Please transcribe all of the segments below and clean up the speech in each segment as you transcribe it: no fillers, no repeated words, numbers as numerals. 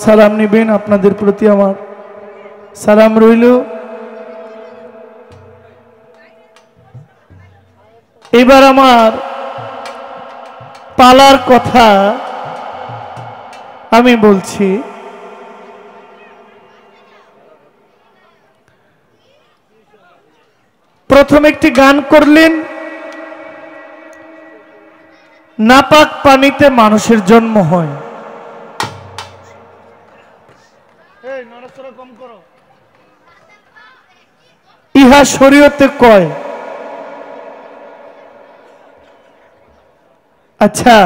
সালাম নেবেন, আপনাদের প্রতি আমার সালাম রইল। এবার আমার পালার কথা আমি বলছি। প্রথম একটি গান করলেন, নাপাক পানিতে মানুষের জন্ম হয়। ইহা শরীয়তে কয়। আচ্ছা,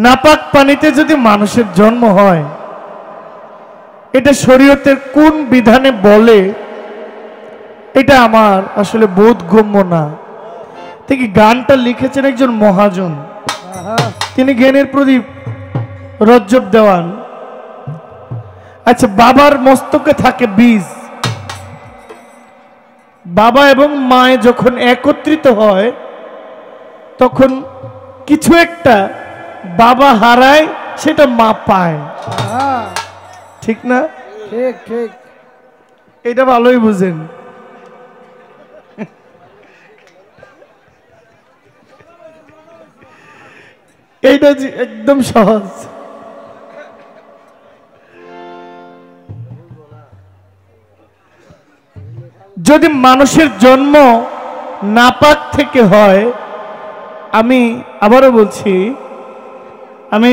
নাপাক পানিতে যদি মানুষের জন্ম হয়, এটা শরীয়তের কোন বিধানে বলে, এটা আমার আসলে বোধগম্য না। থেকে গানটা লিখেছেন একজন মহাজন, তিনি জ্ঞানের প্রদীপ রজ্জব দেওয়ান। আচ্ছা, বাবার মস্তকে থাকে বীজ, বাবা এবং মায়ে যখন একত্রিত হয় তখন কিছু একটা বাবা হারায়, সেটা মা পায়, ঠিক না? ঠিক ঠিক, এটা ভালোই বুঝেন। এইটা একদম সহজ। যদি মানুষের জন্ম নাপাক থেকে হয়, আমি আবারও বলছি, আমি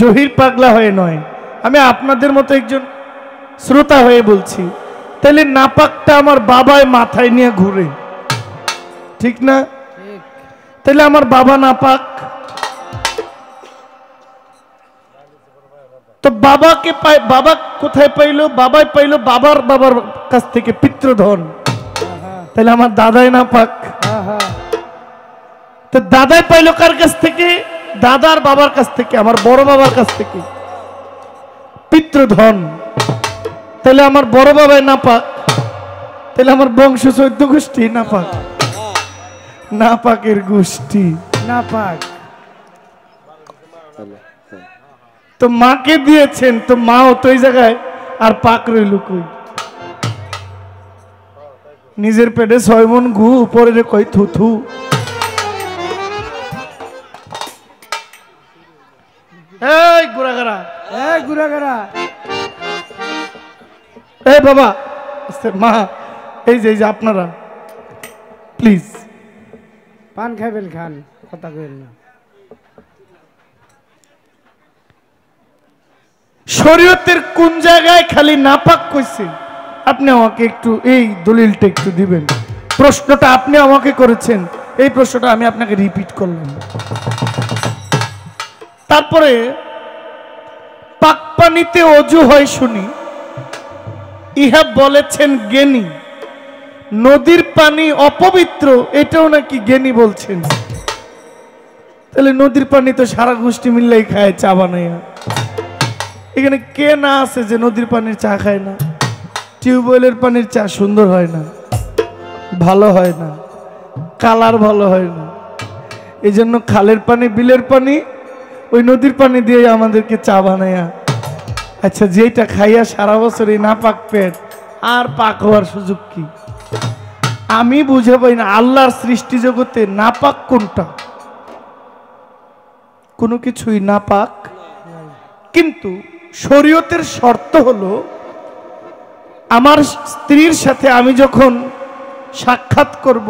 জহির পাগলা হয়ে নয়, আমি আপনাদের মতো একজন শ্রোতা হয়ে বলছি, তাহলে নাপাকটা আমার বাবায় মাথায় নিয়ে ঘুরে, ঠিক না? তাহলে আমার বাবা নাপাক, তো বাবাকে বাবা কোথায় পাইলো? বাবাই পাইলো বাবার বাবার কাছ থেকে পিতৃধন। তাহলে আমার দাদাই নাপাক। তো দাদাই পাইলো কার কাছ থেকে? দাদার বাবার কাছ থেকে, আমার বড় বাবার কাছ থেকে পিতৃধন। তাহলে আমার বড় বাবাই নাপাক, তাহলে আমার বংশ 14 গোষ্ঠী নাপাক, নাপাকের গোষ্ঠী নাপাক। তো মাকে দিয়েছেন, তো মাও তো ওই জায়গায় আর পাক রইল কই? নিজের পেটে 6 মণ গু, উপরে রে কই থুথু। এই গুড়াগাড়া, এই গুড়াগাড়া, এই বাবা, মা, এই যে আপনারা প্লিজ পান খাইবেন, খান, কথা কইেন না। শরীয়তের কোন জায়গায় খালি নাপাক কইছে? আপনি আমাকে একটু এই দলিলটা একটু দিবেন। প্রশ্নটা আপনি আমাকে করেছেন, এই প্রশ্নটা আমি আপনাকে রিপিট করলাম। তারপরে পাক পানিতে অজু হয় শুনি, ইহা বলেছেন জ্ঞানী। নদীর পানি অপবিত্র, এটাও নাকি জ্ঞানী বলছেন। তাহলে নদীর পানি তো সারা গোষ্ঠী মিললেই খায়, চা বানাইয়া। এখানে কে না আছে যে নদীর পানির চা খায় না? টিউবওয়েলের পানির চা সুন্দর হয় না, ভালো হয় না, কালার ভালো হয় না। এই জন্য খালের পানি, বিলের পানি, ওই নদীর পানি দিয়ে আমাদেরকে চা বানায়া। আচ্ছা, যেটা খাইয়া সারা বছর এই নাপাক পেট, আর পাক হওয়ার সুযোগ কি? আমি বুঝে পাই না আল্লাহর সৃষ্টি জগতে নাপাক কোনটা? কোনো কিছুই নাপাক। কিন্তু শরীয়তের শর্ত হলো, আমার স্ত্রীর সাথে আমি যখন সাক্ষাৎ করব,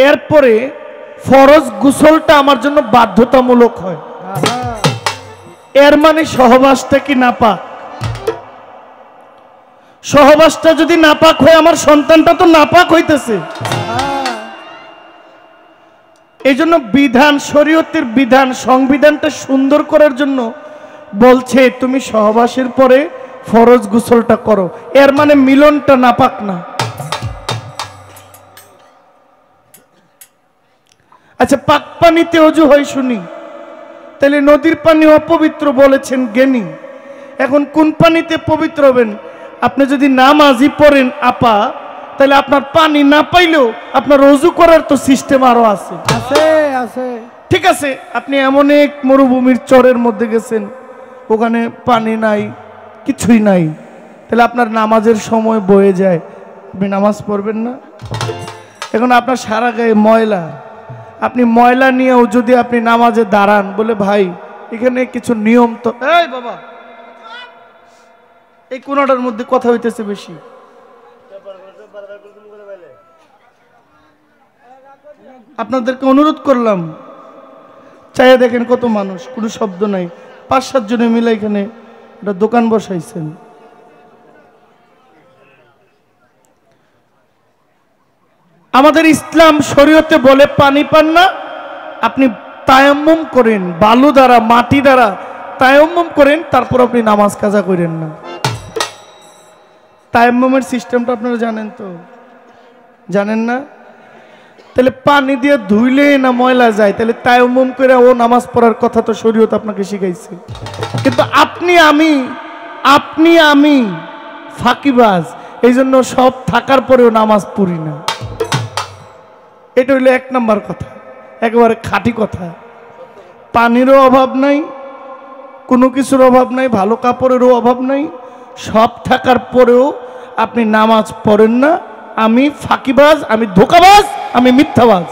এরপরে ফরজ গোসলটা আমার জন্য বাধ্যতামূলক হয়। এর মানে সহবাসটা কি নাপাক? সহবাসটা যদি নাপাক হয়, আমার সন্তানটা তো নাপাক হইতেছে। এই জন্য বিধান, শরীয়তের বিধান, সংবিধানটা সুন্দর করার জন্য বলছে তুমি সহবাসের পরে ফরজ গোসলটা করো। এর মানে মিলনটা নাপাক না। আচ্ছা, পাক পানিতে অজু হয় শুনি, তাহলে নদীর পানি অপবিত্র বলেছেন জ্ঞানী। এখন কোন পানিতে পবিত্র হবেন? আপনি যদি নামাজি পড়েন আপা, তাহলে আপনার পানি না পাইলেও আপনার অজু করার তো সিস্টেম আরো আছে। আছে আছে। ঠিক আছে, আপনি এমন এক মরুভূমির চরের মধ্যে গেছেন, ওখানে পানি নাই, কিছুই নাই, তাহলে আপনার নামাজের সময় বয়ে যায়, আপনি নামাজ পড়বেন না? এখন আপনার সারা গায়ে ময়লা, আপনি ময়লা নিয়েও যদি আপনি নামাজে দাঁড়ান, বলে ভাই এখানে কিছু নিয়ম তো, এই বাবা এই কোনাটার মধ্যে কথা হইতেছে বেশি, আপনাদেরকে অনুরোধ করলাম, চাইয়া দেখেন কত মানুষ, কোনো শব্দ নাই, 5-7 জনে মিলে এখানে একটা দোকান বসাইছেন। আমাদের ইসলাম শরীয়তে বলে পানি পান না, আপনি তায়াম্মুম করেন, বালু দ্বারা মাটি দ্বারা তায়াম্মুম করেন, তারপর আপনি নামাজ কাজা করেন না। তায়াম্মুমের সিস্টেমটা আপনারা জানেন তো? জানেন না? তাহলে পানি দিয়ে ধুইলে না ময়লা যায়, তাহলে তায়াম্মুম করে ও নামাজ পড়ার কথা তো শরীয়ত আপনাকে শিখাইছে। কিন্তু আপনি আমি ফাঁকিবাজ, এই জন্য সব থাকার পরেও নামাজ পড়ি না। এটা হইলো 1 নাম্বার কথা, একেবারে খাঁটি কথা। পানিরও অভাব নাই, কোনো কিছুর অভাব নাই, ভালো কাপড়েরও অভাব নাই, সব থাকার পরেও আপনি নামাজ পড়েন না। আমি ফাঁকিবাজ, আমি ধোঁকাবাজ, আমি মিথ্যাবাজ।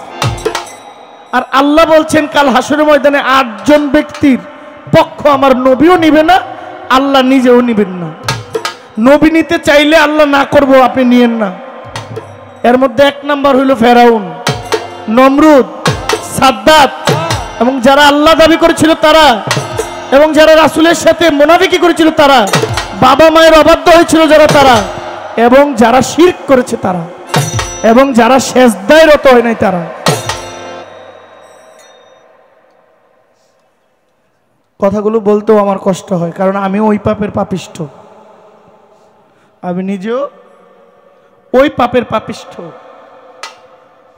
আর আল্লাহ বলছেন কাল হাসরের ময়দানে 8 জন ব্যক্তির পক্ষ আমার নবীও নিবে না, আল্লাহ নিজেও নিবেন না। নবী নিতে চাইলে আল্লাহ না করব, আপনি নিয়েন না। এর মধ্যে 1 নাম্বার হইল ফেরাউন, নমরুদ, সাদ্দাত, এবং যারা আল্লাহ দাবি করেছিল তারা, এবং যারা রাসূলের সাথে মুনাফিকি করেছিল তারা, বাবা মায়ের অবাধ্য হয়েছিল যারা তারা, এবং যারা শিরক করেছে তারা, এবং যারা সেজদায় রত হয় নাই তারা। কথাগুলো বলতেও আমার কষ্ট হয়, কারণ আমি ওই পাপের পাপিষ্ঠ, আমি নিজেও ওই পাপের পাপিষ্ঠ।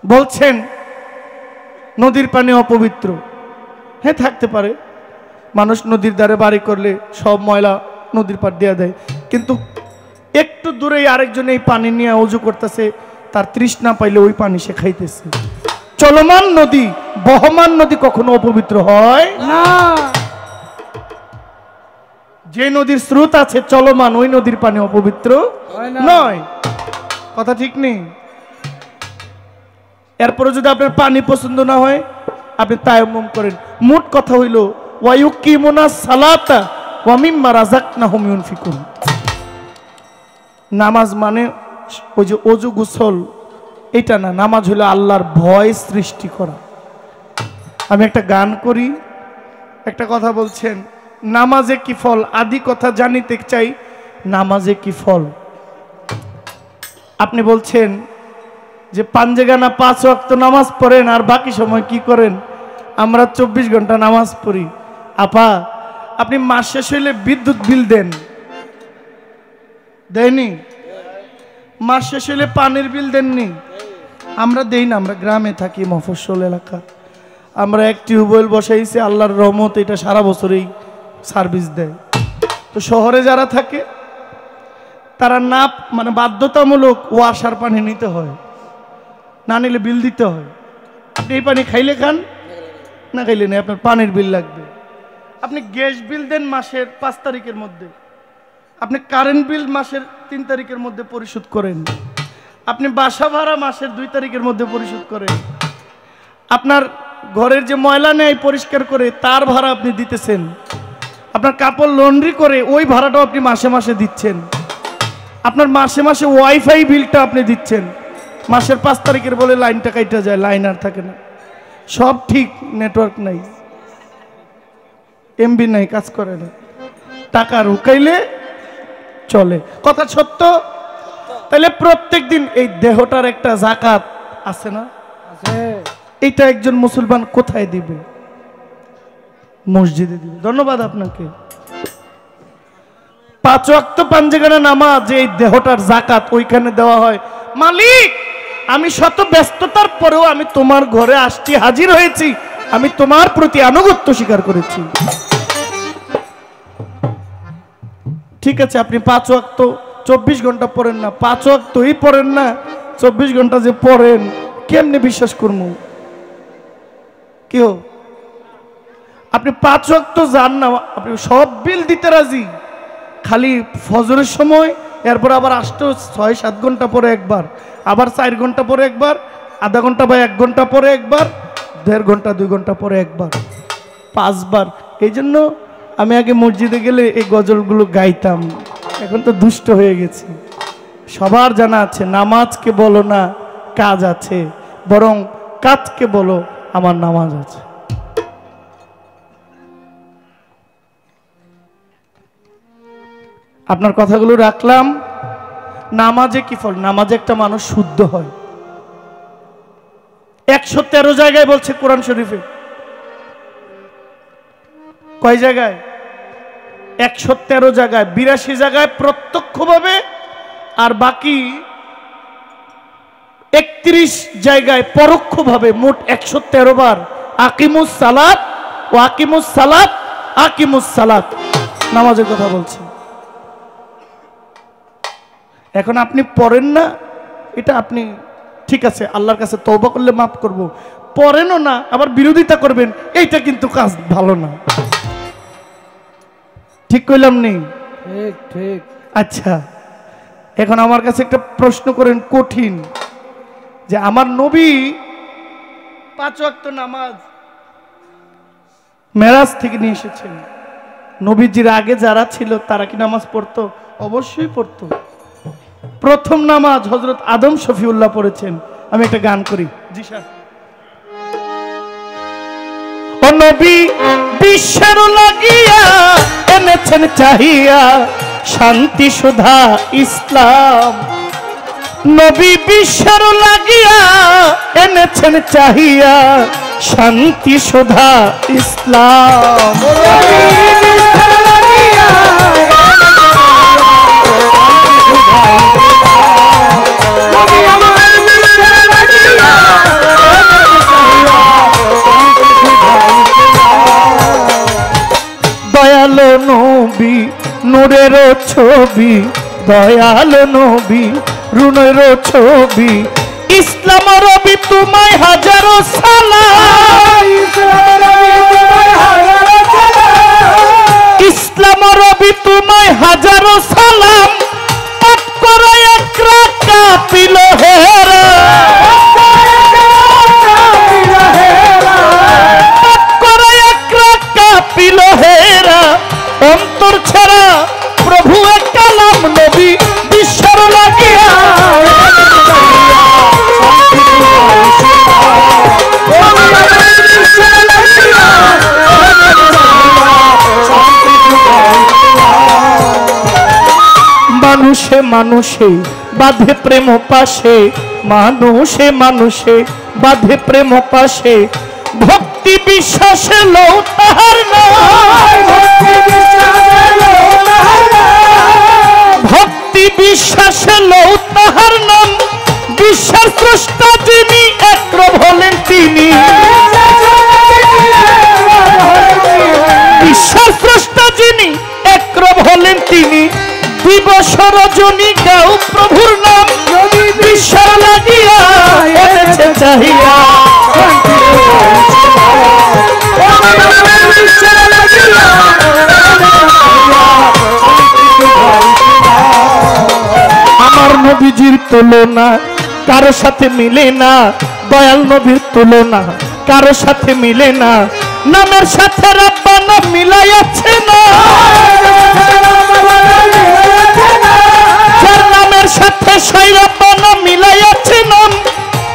বলছেন নদীর পানি অপবিত্র, হ্যাঁ থাকতে পারে, মানুষ নদীর ধারে বাড়ি করলে সব ময়লা নদীর পাড় দিয়ে দেয়, কিন্তু একটু দূরেই আরেকজন এই পানি নিয়ে ওযু করতেছে, তার তৃষ্ণা পাইলে ওই পানি সে খাইতেছে। চলমান নদী, বহমান নদী কখনো অপবিত্র হয় না। যে নদীর স্রোত আছে চলমান, ওই নদীর পানি অপবিত্র নয়। কথা ঠিক নেই? এরপরে যদি আপনার পানি পছন্দ না হয়, আপনি তায়াম্মুম করেন। মোট কথা হইল ওয়ায়ুকিমুনা সালাতা ওয়া মিম্মা রাযাকনাহুম ইউনফিকুন। নামাজ মানে ওই যে ওযু গোসল, এটা না। নামাজ হলো আল্লাহর ভয় সৃষ্টি করা। আমি একটা গান করি, একটা কথা বলছেন, নামাজে কি ফল, আদি কথা জানিতে চাই, নামাজে কি ফল। আপনি বলছেন যে পাঞ্জেগানা 5 ওয়াক্ত নামাজ পড়েন আর বাকি সময় কি করেন? আমরা 24 ঘন্টা নামাজ পড়ি। আপা, আপনি মাস শেষ হইলে বিদ্যুৎ বিল দেন, দেয়নি? মাস শেষ হইলে পানির বিল দেননি? আমরা দেই না, আমরা গ্রামে থাকি, মফস্বল এলাকা। আমরা এক টিউবওয়েল বসাইছি, আল্লাহর রহমত, এটা সারা বছরই সার্ভিস দেয়। তো শহরে যারা থাকে তারা না, মানে বাধ্যতামূলক ওয়াসার পানি নিতে হয়, না নিলে বিল দিতে হয়। আপনি এই পানি খাইলে খান, না খাইলে নেই, আপনার পানির বিল লাগবে। আপনি গ্যাস বিল দেন মাসের 5 তারিখের মধ্যে, আপনি কারেন্ট বিল মাসের 3 তারিখের মধ্যে পরিশোধ করেন, আপনি বাসা ভাড়া মাসের 2 তারিখের মধ্যে পরিশোধ করেন, আপনার ঘরের যে ময়লা নেয় পরিষ্কার করে তার ভাড়া আপনি দিতেছেন, আপনার কাপড় লন্ড্রি করে ওই ভাড়াটাও আপনি মাসে মাসে দিচ্ছেন, আপনার মাসে মাসে ওয়াইফাই বিলটা আপনি দিচ্ছেন। মাসের 5 তারিখের বলে লাইনটা কাইটা যায়, লাইন আর থাকে না, সব ঠিক, নেটওয়ার্ক নাই, এমবি নাই, কাজ করে না, টাকা রুকাইলে চলে। কথা সত্য? তাহলে প্রত্যেক দিন এই দেহটার একটা যাকাত আছে না? এইটা একজন মুসলমান কোথায় দিবে? মসজিদে দিবে। ধন্যবাদ আপনাকে। 5 ওয়াক্ত পাঞ্জেগানা নামাজ, এই দেহটার যাকাত ওইখানে দেওয়া হয়। মালিক, আমি শত ব্যস্ততার পরেও আমি তোমার ঘরে আসছি, হাজির হয়েছি, আমি তোমার প্রতি আনুগত্য স্বীকার করেছি। ঠিক আছে, আপনি 5 ওয়াক্ত 24 ঘন্টা পড়েন না, 5 ওয়াক্তই পড়েন না, 24 ঘন্টা যে পড়েন, কেমনে বিশ্বাস করবো? কেউ আপনি 5 ওয়াক্ত যান না, আপনি সব বিল দিতে রাজি, খালি ফজরের সময়, এরপর আবার আসতে 6-7 ঘন্টা পরে একবার, আবার 4 ঘন্টা পরে একবার, আধা ঘন্টা বা 1 ঘন্টা পরে একবার, 1.5 ঘন্টা 2 ঘন্টা পরে একবার, 5 বার। এই জন্য আমি আগে মসজিদে গেলে এই গজলগুলো গাইতাম, এখন তো দুষ্ট হয়ে গেছি। সবার জানা আছে, নামাজকে বলো না কাজ আছে, বরং কাজকে বলো আমার নামাজ আছে। আপনার কথাগুলো রাখলাম। নামাজে কি ফল? নামাজে একটা মানুষ শুদ্ধ হয়। 113 জায়গায় বলছে কোরআন শরীফে। কয় জায়গায়? 113 জায়গায়, 82 জায়গায় প্রত্যক্ষভাবে, আর বাকি 31 জায়গায় পরোক্ষভাবে, মোট 113 বার আকিমুস সালাত ও আকিমুস সালাত আকিমুস সালাত নামাজের কথা বলছে। এখন আপনি পড়েন না, এটা আপনি ঠিক আছে, আল্লাহর কাছে তওবা করলে মাফ করব, পড়েনও না আবার বিরোধিতা করবেন, এইটা কিন্তু কাজ ভালো না। ঠিক কইলাম নেই? ঠিক ঠিক। আচ্ছা, এখন আমার কাছে একটা প্রশ্ন করেন কঠিন, যে আমার নবী 5 ওয়াক্ত নামাজ মেরাজ থেকে নিয়ে এসেছেন, নবীজির আগে যারা ছিল তারা কি নামাজ পড়তো? অবশ্যই পড়তো। প্রথম নামাজ হযরত আদম শফিউল্লাহ পড়েছেন। আমি একটা গান করি। জি স্যার। ও নবী বিশ্বের লাগিয়া এনেছেন চাহিয়া শান্তি সুধা ইসলাম, নবী বিশ্বের লাগিয়া এনেছেন চাহিয়া শান্তি সুধা ইসলাম। দয়ালো নবী নূরের ছবি, দয়ালো নবী রুনের ছবি, ইসলাম রবি তোমায় হাজারো সালাম, ইসলাম রবি তোমায় হাজারো সালাম, পাঠ করো এক রাকাত পিল হেরা, পাঠ করো এক রাকাত পিল হেরা, অন্তর ছাড়া প্রভু এক কালাম, নবী বিশ্বের লাগিয়া মানুষে মানুষে বাঁধে প্রেম পাশে, মানুষে মানুষে বাঁধে প্রেম পাশে, ভক্তি বিশ্বাসে লো তাহার নাই, ভক্তি বিশ্বাসে লো তাহার নাম, বিশ্বাস স্রষ্টা যিনি একরব হলেন তিনি, বিশ্বাস স্রষ্টা যিনি একরব হলেন তিনি, দিবস রজনী গাও প্রভুর নাম, বিশ্বের লাগিয়া এনেছে চাহিয়া আমার নবীজির তুলনা কারো সাথে মিলে না, দয়াল নবীর তুলনা কারো সাথে মিলে না, নামের সাথে রাব্বানা মিলাইয়াছে না, যার নামের সাথে সেই রাব্বানা মিলাইয়াছে নাম,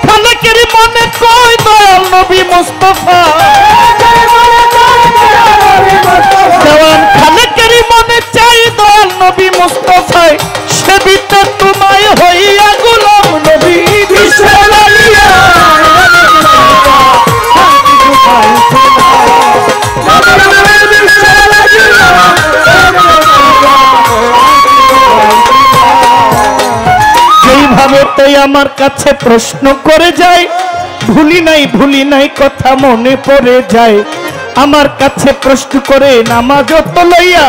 খালেকের মনে কয় দয়াল নবী মুস্তাফা, দেওয়ান খালেকের মনে চাই দয়াল নবী মুস্তাফায়, সেবিত তোমায় হইয়া গোলাম নবী বিশ্বের লাগিয়া যেইভাবে তাই আমার কাছে প্রশ্ন করে যায়, ভুলি নাই কথা মনে পড়ে যায়, আমার কাছে প্রশ্ন করে নামাজ তো লইয়া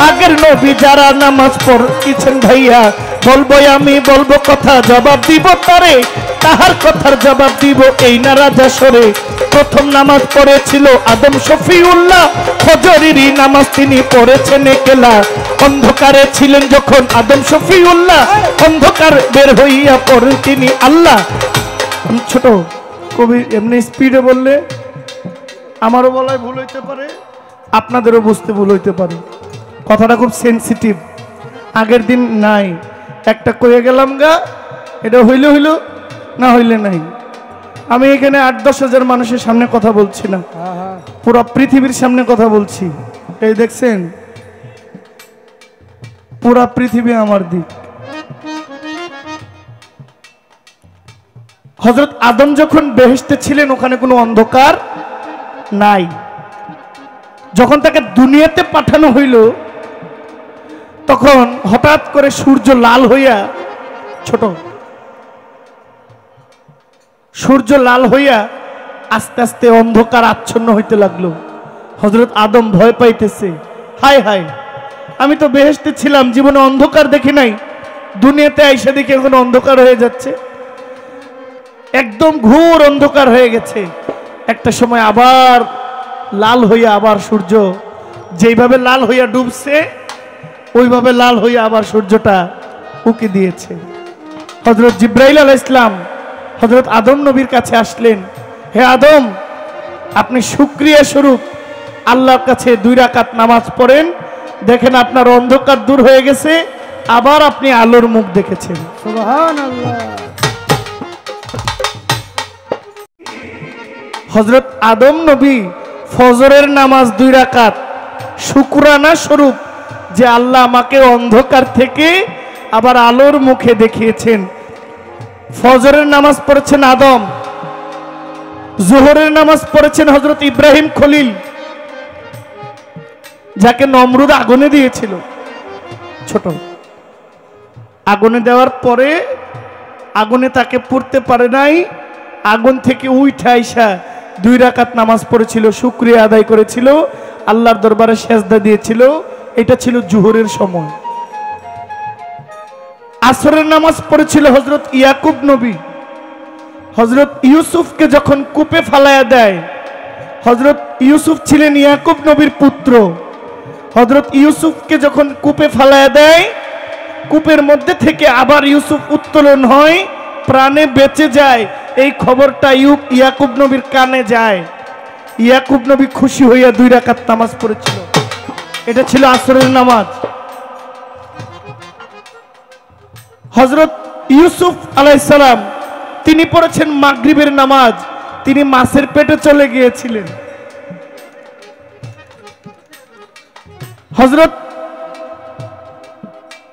আগের নবী যারা নামাজ পড়তেছেন ভাইয়া বলবো আমি বলবো কথা জবাব দিব তারে তাহার কথার জবাব দিব এই না রাজা সরে প্রথম নামাজ পড়েছিল আদম শফিউল্লাহ ফজরেরই নামাজ তিনি পড়েছেন একলা অন্ধকারে ছিলেন যখন আদম শফিউল্লাহ অন্ধকার বের হইয়া পড়েন তিনি আল্লাহ। ছোট কবি এমনি স্পিডে বললে আমারও বলায় ভুল হইতে পারে, আপনাদেরও বুঝতে ভুল হইতে পারে, কথাটা খুব সেন্সিটিভ। আগের দিন নাই একটা কয়ে গেলাম গা, এটা হইলে হইল না হইলে নাই। আমি এখানে ৮-১০ হাজার মানুষের সামনে কথা বলছি না, পুরো পৃথিবীর সামনে কথা বলছি। এই দেখছেন পুরা পৃথিবী আমার দিক। হযরত আদম যখন বেহেশতে ছিলেন ওখানে কোনো অন্ধকার নাই। যখন তাকে দুনিয়াতে পাঠানো হইল তখন হঠাৎ করে সূর্য লাল হইয়া সূর্য লাল হইয়া আস্তে আস্তে অন্ধকার আচ্ছন্ন হইতে লাগলো। হযরত আদম ভয় পাইতেছে, হায় হায় আমি তো বেহেশতে ছিলাম, জীবনে অন্ধকার দেখি নাই, দুনিয়াতে আইসা দেখি এখন অন্ধকার হয়ে যাচ্ছে, একদম ঘোর অন্ধকার হয়ে গেছে। একটা সময় আবার লাল হইয়া আবার সূর্য যেইভাবে লাল হইয়া ডুবছে ওইভাবে লাল হইয়া আবার সূর্যটা উকি দিয়েছে। হযরত জিব্রাইল আলাইহিস সালাম হযরত আদম নবীর কাছে আসলেন, হে আদম আপনি শুকরিয়া স্বরূপ আল্লাহর কাছে 2 রাকাত নামাজ পড়েন, দেখেন আপনার অন্ধকার দূর হয়ে গেছে, আবার আপনি আলোর মুখ দেখেছেন। সুবহানাল্লাহ। হযরত আদম নবী ফজরের নামাজ 2 রাকাত শুকরানা স্বরূপ যে আল্লাহ আমাকে অন্ধকার থেকে আবার আলোর মুখে দেখিয়েছেন। ফজরের নামাজ পড়েছেন আদম, জোহরের নামাজ পড়েছেন হযরত ইব্রাহিম খলিল, যাকে নমরুদ আগুনে দিয়েছিল। ছোট আগুনে দেওয়ার পরে আগুনে তাকে পড়তে পারে নাই, আগুন থেকে উঠে আইসা 2 রাকাত নামাজ পড়েছিল, শুকরিয়া আদায় করেছিল, আল্লাহর দরবারে সেজদা দিয়েছিল। এটা ছিল জোহরের সময়। আসরের নামাজ পড়েছিল হযরত ইয়াকুব নবী, হযরত ইউসুফকে যখন কূপে ফালায়া দেয়, হযরত ইউসুফ ছিলেন ইয়াকুব নবীর পুত্র, হযরত ইউসুফকে যখন কূপে ফালায়া দেয়, কূপের মধ্যে থেকে আবার ইউসুফ উত্তোলন হয়, প্রাণে বেঁচে যায়, এই খবরটা ইয়াকুব নবীর কানে যায়। ইয়াকুব নবী খুশি হইয়া 2 রাকাত নামাজ পড়েছিল। এটা ছিল আসরের নামাজ। হযরত ইউসুফ আলাইহিস সালাম তিনি পড়েছেন মাগরিবের নামাজ, তিনি মাছের পেটে চলে গিয়েছিলেন। হযরত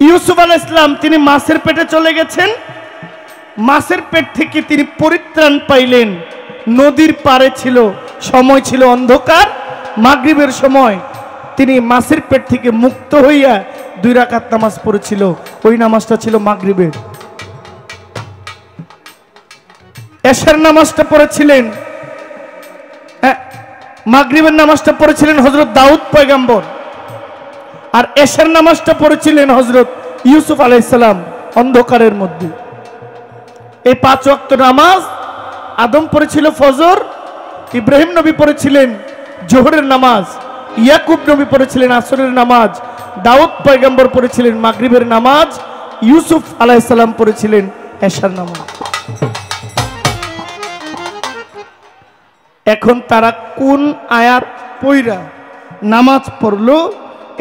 ইউসুফ আলাইহিস সালাম তিনি মাছের পেটে চলে গেছেন, মাছের পেট থেকে তিনি পরিত্রাণ পাইলেন, নদীর পাড়ে ছিল, সময় ছিল অন্ধকার, মাগরিবের সময় তিনি মাছের পেট থেকে মুক্ত হইয়া 2 রাকাত নামাজ পড়েছিল। ওই নামাজটা ছিল মাগরিবের। এশার নামাজটা পড়েছিলেন, মাগরিবের নামাজটা পড়েছিলেন হযরত দাউদ পয়গম্বর, আর এশার নামাজটা পড়েছিলেন হযরত ইউসুফ আলাইহিস সালাম অন্ধকারের মধ্যে। এই 5 ওয়াক্ত নামাজ আদম পড়েছিল ফজর, ইব্রাহিম নবী পড়েছিলেন জোহরের নামাজ, ইয়াকুব নবী পড়েছিলেন আসরের নামাজ, দাউদ পয়গম্বর পড়েছিলেন মাগরিবের নামাজ, ইউসুফ আলাইহিস সালাম পড়েছিলেন এশার নামাজ। এখন তারা কোন আয়াত পড়া নামাজ পড়লো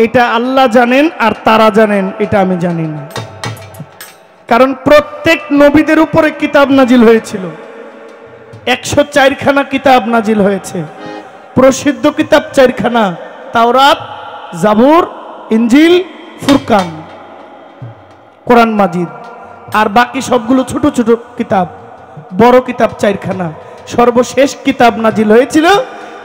এটা আল্লাহ জানেন আর তারা জানেন, এটা আমি জানি না। কারণ প্রত্যেক নবীদের উপরে কিতাব নাজিল হয়েছিল, 104 খানা কিতাব নাজিল হয়েছে। প্রসিদ্ধ কিতাব 4 খানা, তাওরাত, জাবুর, ইনজিল, ফুরকান, কোরআন মাজিদ, আর বাকি সবগুলো ছোট ছোট কিতাব। বড় কিতাব 4 খানা। সর্বশেষ কিতাব নাজিল হয়েছিল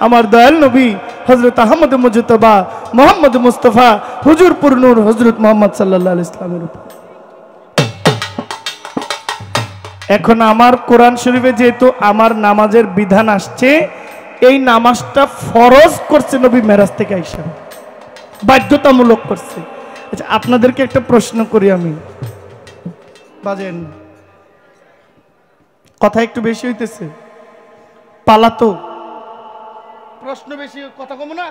আমার দয়াল নবী হযরত আহমদ মুজতবা মুহাম্মদ মুস্তাফা হুজুর পুরনূর হযরত মুহাম্মদ সাল্লাল্লাহু আলাইহি ওয়াসাল্লামের উপর। এখন আমার কোরআন শরীফে যেহেতু আমার নামাজের বিধান আসছে, এই নামাজটা ফরজ করছে নবী মেরাজ থেকে আইসা, বাধ্যতামূলক করছে। আচ্ছা, আপনাদেরকে একটা প্রশ্ন করি আমি, বাজেন কথা একটু বেশি হইতেছে, পালাতো প্রশ্ন বেশি, কথা কম না।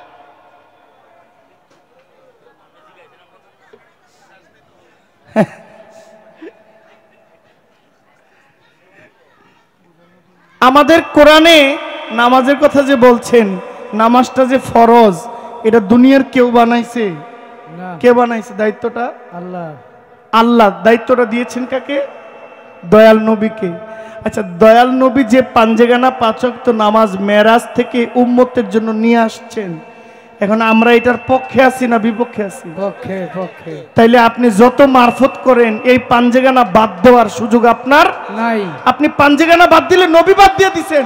আমাদের কোরআনে নামাজের কথা যে বলছেন, নামাজটা যে ফরজ, এটা দুনিয়ার কেউ বানাইছে? না। কে বানাইছে দায়িত্বটা? আল্লাহ। আল্লাহ দায়িত্বটা দিয়েছেন কাকে? দয়াল নবীকে। আচ্ছা, দয়াল নবী যে পাঞ্জেগানা পাঁচ ওয়াক্ত নামাজ মেরাজ থেকে উম্মতের জন্য নিয়ে আসছেন, এখন আমরা এটার পক্ষে আছি না বিপক্ষে আছি? পক্ষে পক্ষে। তাইলে আপনি যত মারফত করেন, এই পাঞ্জেগানা বাদ দেওয়ার সুযোগ আপনার নাই। আপনি পাঞ্জেগানা বাদ দিলে নবী বাদ দিয়ে দিছেন।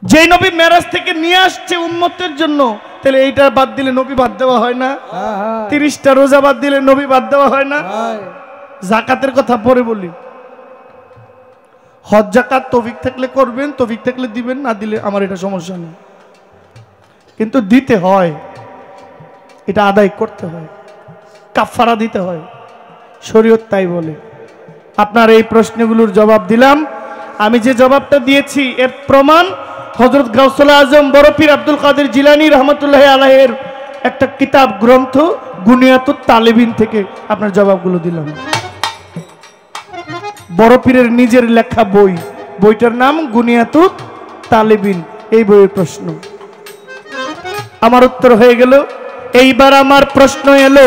যে নবী মেরাজ থেকে নিয়ে আসছে উম্মতের জন্য, তাহলে এইটা বাদ দিলে নবী বাদ দেওয়া হয় না? 30টা রোজা বাদ দিলে নবী বাদ দেওয়া হয় না? যাকাতের কথা পরে বলি, হজ যাকাত তৌফিক থাকলে করবেন, তৌফিক থাকলে দিবেন, না দিলে আমার এটা সমস্যা নেই, কিন্তু দিতে হয়, এটা আদায় করতে হয়, কাফারা দিতে হয়, শরীয়ত তাই বলে। আপনার এই প্রশ্নগুলোর জবাব দিলাম। আমি যে জবাবটা দিয়েছি এর প্রমাণ হযরত গাউসুল আজম বড় পীর আব্দুল কাদের জিলানী রহমতুল্লাহ আলাইহির একটা কিতাব গ্রন্থ গুনিয়াতুত তালিবিন থেকে আপনার জবাবগুলো দিলাম। বড় পীরের নিজের লেখা বই, বইটার নাম গুনিয়াতুত তালিবিন, এই বইয়ের প্রশ্ন। আমার উত্তর হয়ে গেল। এইবার আমার প্রশ্ন এলো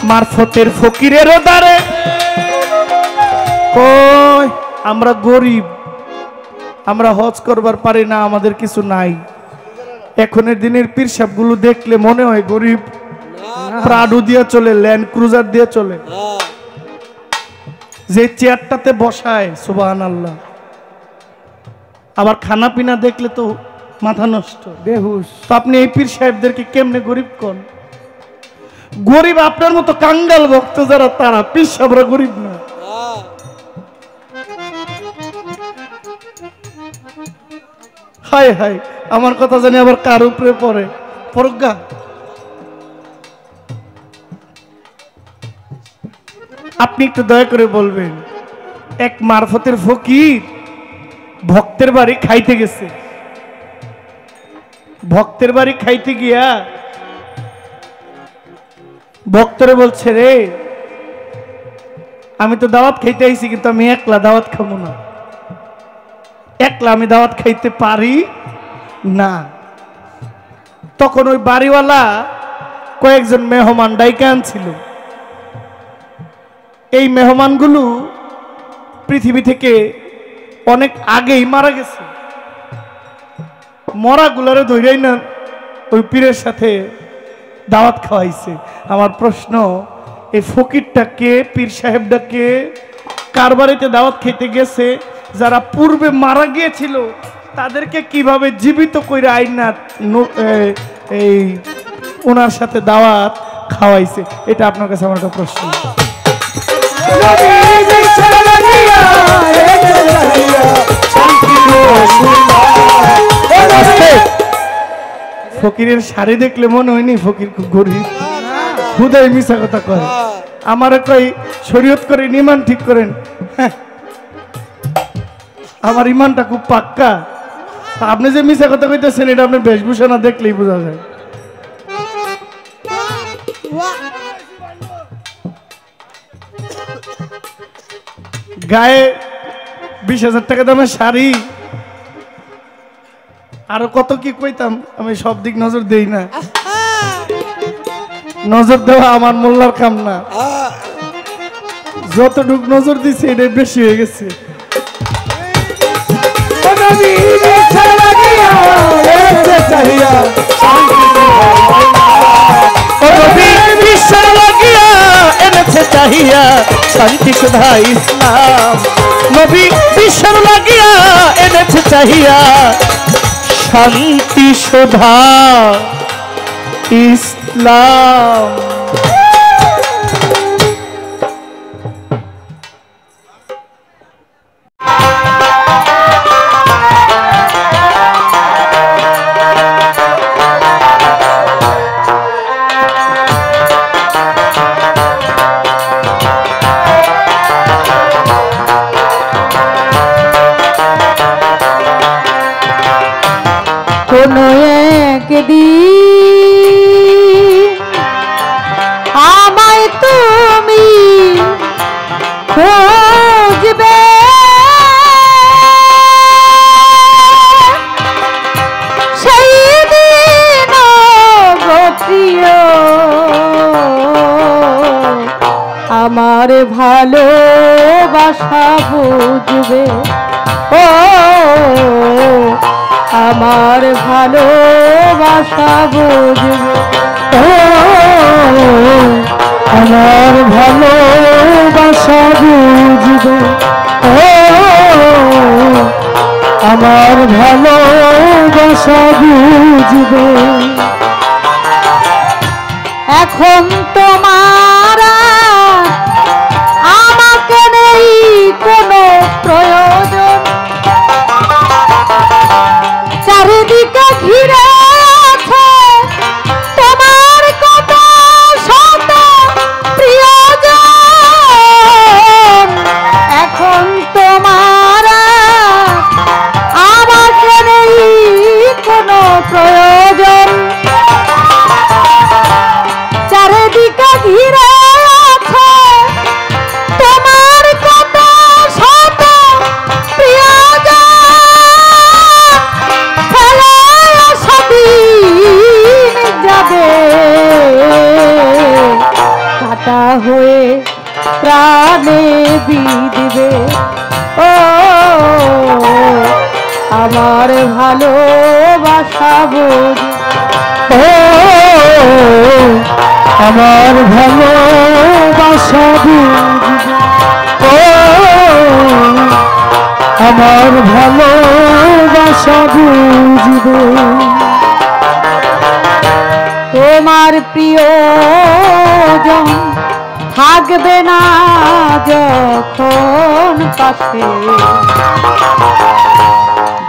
মারফতের ফকিরেরও দ্বারে। কই আমরা গরিব, আমরা হজ করবার পারি না, আমাদের কিছু নাই। এখনের দিনের পীর সাহেবগুলো দেখলে মনে হয় গরিব, প্রাডো দিয়ে চলে, ল্যান্ড ক্রুজার দিয়ে চলে, যে চেয়ারটাতে বসায় সুবহানাল্লাহ। আবার খানা পিনা দেখলে তো মাথা নষ্ট, বেহুশ। তো আপনি এই পীর সাহেবদেরকে কেমনে গরিব কোন? গরিব আপনার মতো কাঙ্গাল ভক্ত যারা, তারা, পীর সাহেবরা গরিব না। হায় হায়, আমার কথা জানি আবার কার উপরে পড়ে প্রজ্ঞা। আপনি একটু দয়া করে বলবেন, এক মারফতের ফকির ভক্তের বাড়ি খাইতে গেছে, ভক্তের বাড়ি খাইতে গিয়া ভক্তরে বলছে, রে আমি তো দাওয়াত খাইতে আইছি, কিন্তু আমি একলা দাওয়াত খাবো না, একলা আমি দাওয়াত খাইতে পারি না। তখন ওই বাড়িওয়ালা কয়েকজন মেহমান ডাইকে আনছিল। এই মেহমানগুলো পৃথিবী থেকে অনেক আগেই মারা গেছে, মরাগুলারে ধৈরাই না ওই পীরের সাথে দাওয়াত খাওয়াইছে। আমার প্রশ্ন, এই ফকিরটা কে, পীর সাহেবটা কে, কার বাড়িতে দাওয়াত খেতে গেছে? যারা পূর্বে মারা গিয়েছিল তাদেরকে কিভাবে জীবিত করে আইনা এই ওনার সাথে দাওয়াত খাওয়াইছে? এটা আপনার কাছে আমার একটা প্রশ্ন। ফকিরের শাড়ি দেখলে মনে হয়নি ফকির খুব গরিব? খুদাই মিশা কথা কয়। আমার কই শরীয়ত করে ইমান ঠিক করেন, আমার ইমানটা খুব পাক্কা। আপনি যে মিশা কথা কইতেছেন, এটা আপনার বেশভূষা না দেখলেই বোঝা যায়। গায়ে 20,000 টাকা দামের শাড়ি, আরো কত কি কইতাম, আমি সব দিক নজর দেই না। নজর দেওয়া আমার মোল্লার কাম না, যতটুক নজর দিছে এটা বেশি হয়ে গেছে। শান্তি সুধা ইসলাম, নবী বিশ্বর লাগিয়া এনেছে চাহিয়া শান্তি সুধা ইসলাম। একদিন আমায় তুমি খুঁজবে, সেই দিন গো প্রিয় আমার ভালোবাসা বুঝবে, ও আমার ভালোবাসা বুঝবে, ও আমার ভালোবাসা বুঝবে, ও আমার ভালোবাসা বুঝবে। এখন তোমার আমাকে নেই কোনো প্রয়োজন, চারিদিকে ঘিরে আছে তোমার কত শত প্রিয়জন। এখন তোমার আমাকে নেই কোনো প্রয়োজন, চারিদিকে ঘিরে আছে তোমার কত শত প্রিয়জন। ফেলে সেদিন যাবে কাটা হয়ে প্রাণে বিঁধবে, ও আমার ভালোবাসা বুঝবে, ও আমার ভালোবাসা বুঝবে, ও আমার ভালোবাসা বুঝবে। তোমার প্রিয়জন থাকবে না যখন পাশে,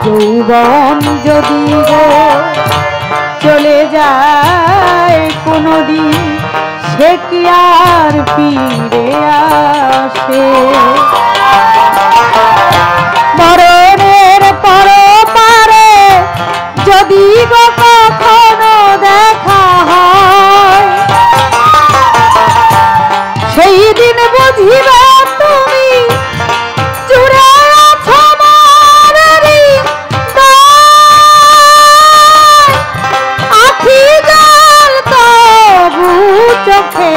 যৌবন যদি গো চলে যায় কোনদিন, সে কি আর ফিরে আসে। মরণের পরপারে যদি গো কখনো দেখা হয়, সেই দিন বুঝিবে তুমি জুড়ে আছো মনেরই দায়। আখি জল তবু চোখে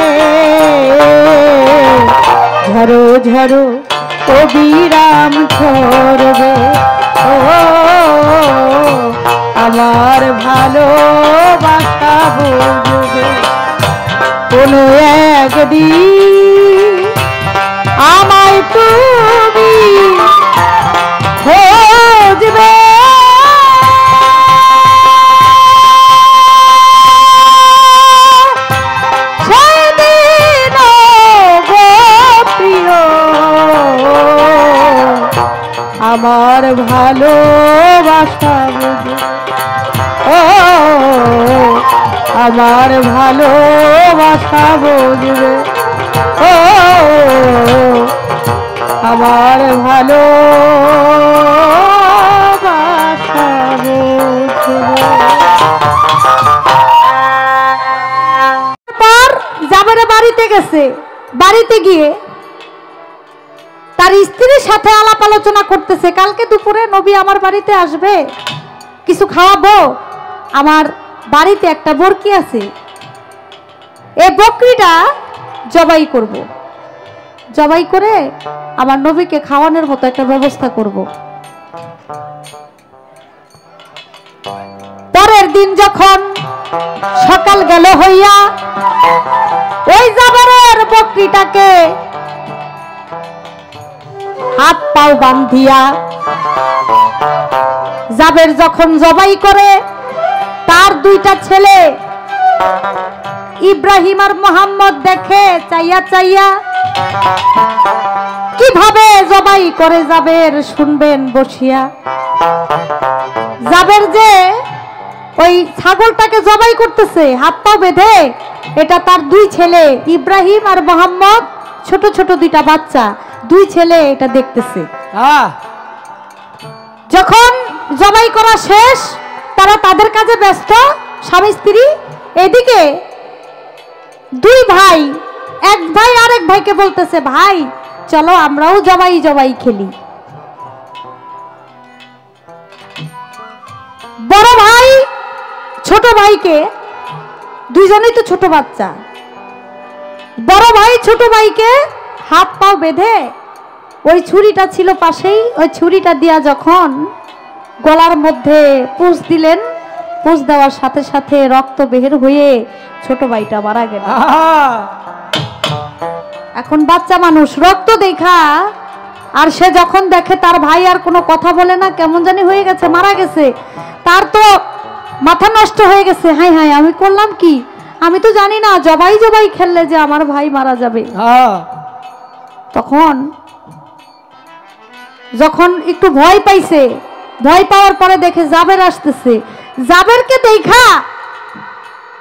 ঝরো ঝরো অবিরাম ঝরবে, ও আমার ভালোবাসা বুঝবে। কোনো একদিন আমায় তুমি খুঁজবে, সেদিন গো প্রিয় আমার ভালোবাসা বুঝবে, ও আমার ভালোবাসা বুঝবে, ও আমার ভালোবাসা বুঝবে। পর জাবের বাড়িতে গেছে, বাড়িতে গিয়ে তার স্ত্রীর সাথে আলাপ আলোচনা করতেছে, কালকে দুপুরে নবী আমার বাড়িতে আসবে, কিছু খাওয়াবো, আমার বাড়িতে একটা বরকি আছে, এই বকরিটা জবাই করব, জবাই করে আমার নবীকে খাওয়ানোর মতো একটা ব্যবস্থা করব। পরের দিন যখন সকাল গেল হইয়া, ওই জাবেরের বকরিটাকে হাত পাও বান্ধিয়া জাবের যখন জবাই করে, তার দুইটা ছেলে ইব্রাহিম আর মোহাম্মদ দেখে চাইয়া চাইয়া কিভাবে জবাই করে জাবের শুনবেন বসিয়া। জাবের যে ওই ছাগলটাকে জবাই করতেছে হাত পা বেঁধে, এটা তার দুই ছেলে ইব্রাহিম আর মোহাম্মদ, ছোট ছোট দুইটা বাচ্চা, দুই ছেলে এটা দেখতেছে। যখন জবাই করা শেষ, তারা তাদের কাজে ব্যস্ত, স্বামী স্ত্রী। এদিকে দুই ভাই, এক ভাই আরেক ভাইকে বলতেছে, ভাই চলো আমরাও জবাই জবাই খেলি। বড় ভাই ছোট ভাইকে, দুইজনেই তো ছোট বাচ্চা, বড় ভাই ছোট ভাইকে হাত পা বেঁধে ওই ছুরিটা ছিল পাশেই, ওই ছুরিটা দিয়া যখন গলার মধ্যে পুষ দিলেন, পুষ দেওয়ার সাথে সাথে রক্ত বের হয়ে ছোট ভাইটা মারা গেল। এখন বাচ্চা মানুষ রক্ত দেখা, আর সে যখন দেখে তার ভাই আর কোনো কথা বলে না, কেমন জানি হয়ে গেছে, মারা গেছে, তার তো মাথা নষ্ট হয়ে গেছে। হাই হাই, আমি করলাম কি, আমি তো জানি না জবাই জবাই খেললে যে আমার ভাই মারা যাবে। তখন যখন একটু ভয় পাইছে, ভয় পাওয়ার পরে দেখে জাবের আসতেছে, জাবেরকে দেখা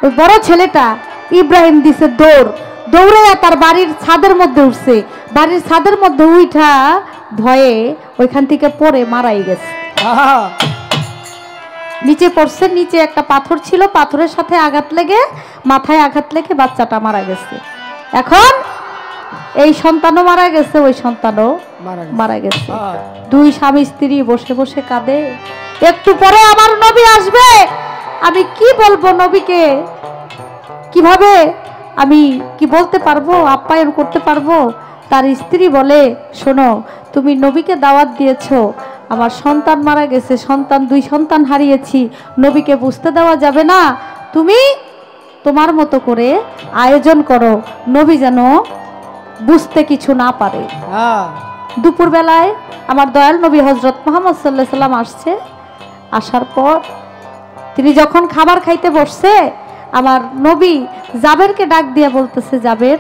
ওই বড় ছেলেটা ইব্রাহিম দিছে দৌড়, দৌড়ে তার বাড়ির ছাদের মধ্যে উঠছে, বাড়ির ছাদের মধ্যে উঠা ভয়ে ওইখান থেকে পড়ে মারাই গেছে। নিচে পড়ছে, নিচে একটা পাথর ছিল, পাথরের সাথে আঘাত লেগে, মাথায় আঘাত লেগে বাচ্চাটা মারা গেছে। এখন এই সন্তানও মারা গেছে, ওই সন্তানও মারা গেছে। দুই স্বামী স্ত্রী বসে বসে কাঁদে। একটু পরে আমার নবী আসবে, আমি কি বলবো নবীকে, কিভাবে আমি কি বলতে পারবো, আপ্যায়ন করতে পারবো? তার স্ত্রী বলে, শোনো, তুমি নবীকে দাওয়াত দিয়েছো, আমার সন্তান মারা গেছে, সন্তান, দুই সন্তান হারিয়েছি, নবীকে বুঝতে দেওয়া যাবে না, তুমি তোমার মতো করে আয়োজন করো, নবী যেন বুঝতে কিছু না পারে। দুপুর বেলায় আমার দয়াল নবী হযরত মুহাম্মদ সাল্লাল্লাহু আলাইহি সাল্লাম আসছে। আসার পর তিনি যখন খাবার খাইতে বসছে, আমার নবী জাবেরকে ডাক দিয়ে বলতেছে, জাবের,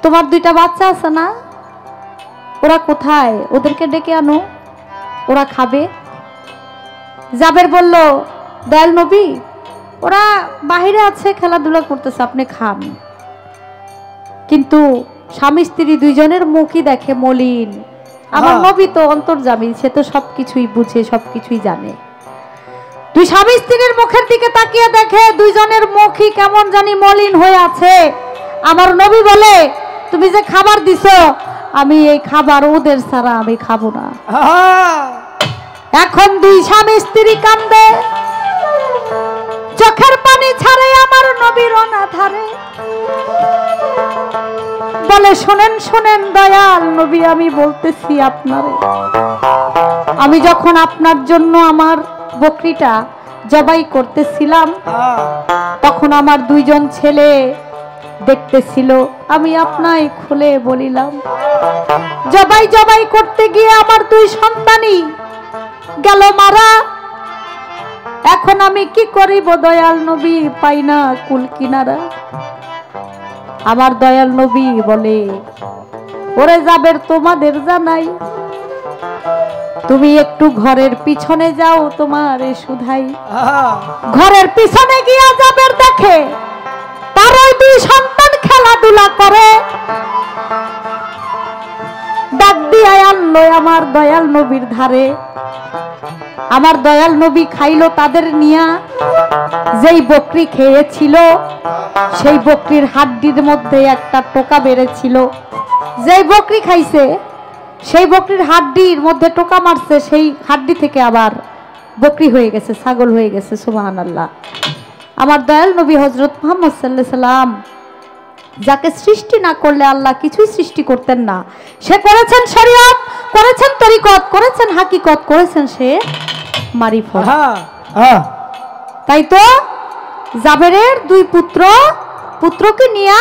তোমার দুইটা বাচ্চা আছে না, ওরা কোথায়? ওদেরকে ডেকে আনো, ওরা খাবে। জাবের বলল, দয়াল নবী, ওরা বাহিরে আছে, খেলাধুলা করতেছে, আপনি খান। কিন্তু স্বামী স্ত্রী দুইজনের মুখই দেখে মলিন। আমার নবী তো অন্তর্যামী, সে তো সবকিছুই বুঝে, সবকিছুই জানে। দুই স্বামী স্ত্রীর মুখের দিকে তাকিয়ে দেখে দুইজনের মুখই কেমন জানি মলিন হয়ে আছে। আমার নবী বলে, তুমি যে খাবার দিছো, আমি এই খাবার ওদের ছাড়া আমি খাবো না। এখন দুই স্বামী স্ত্রী কান্দে, চোখের পানি ছাড়ে আমার নবীর অনাধারে। বলে, শোনেন শোনেন দয়াল নবী, আমি বলতেছি আপনারে, আমি যখন আপনার জন্য আমার বকরিটা জবাই করতেছিলাম, তখন আমার দুইজন ছেলে দেখতেছিল, আমি আপনাই খুলে বলিলাম, জবাই জবাই করতে গিয়ে আমার দুই সন্তানই গেল মারা। এখন আমি কি করিব দয়াল নবী, পাই না কুল কিনারা। আমার দয়াল নবী বলে, ওরে জাবের, তোমাদের জানাই, তুমি একটু ঘরের পিছনে যাও, তোমার সুধাই। ঘরের পিছনে গিয়া জাবের দেখে তার ওই দুই সন্তান খেলাধুলা করে। ডাক দিয়া আনলো আমার দয়াল নবীর ধারে। আমার দয়াল নবী খাইলো তাদের নিয়া। যেই বকরি খেয়েছিল, সেই বকরির হাড্ডির মধ্যে একটা টোকা বেড়েছিল। যেই বকরি খাইছে, সেই বকরির হাড্ডির মধ্যে টোকা মারছে, সেই হাড্ডি থেকে আবার বকরি হয়ে গেছে, ছাগল হয়ে গেছে। সুবহানাল্লাহ। আমার দয়াল নবী হযরত মুহাম্মদ সাল্লাল্লাহু আলাইহি সাল্লাম, যাকে সৃষ্টি না করলে আল্লাহ কিছুই সৃষ্টি করতেন না, সে করেছেন শরীয়ত, করেছেন তরিকত, করেছেন হাকিকত, করেছেন সে মারিফত। তাই তো জাবেরের দুই পুত্রকে নিয়ে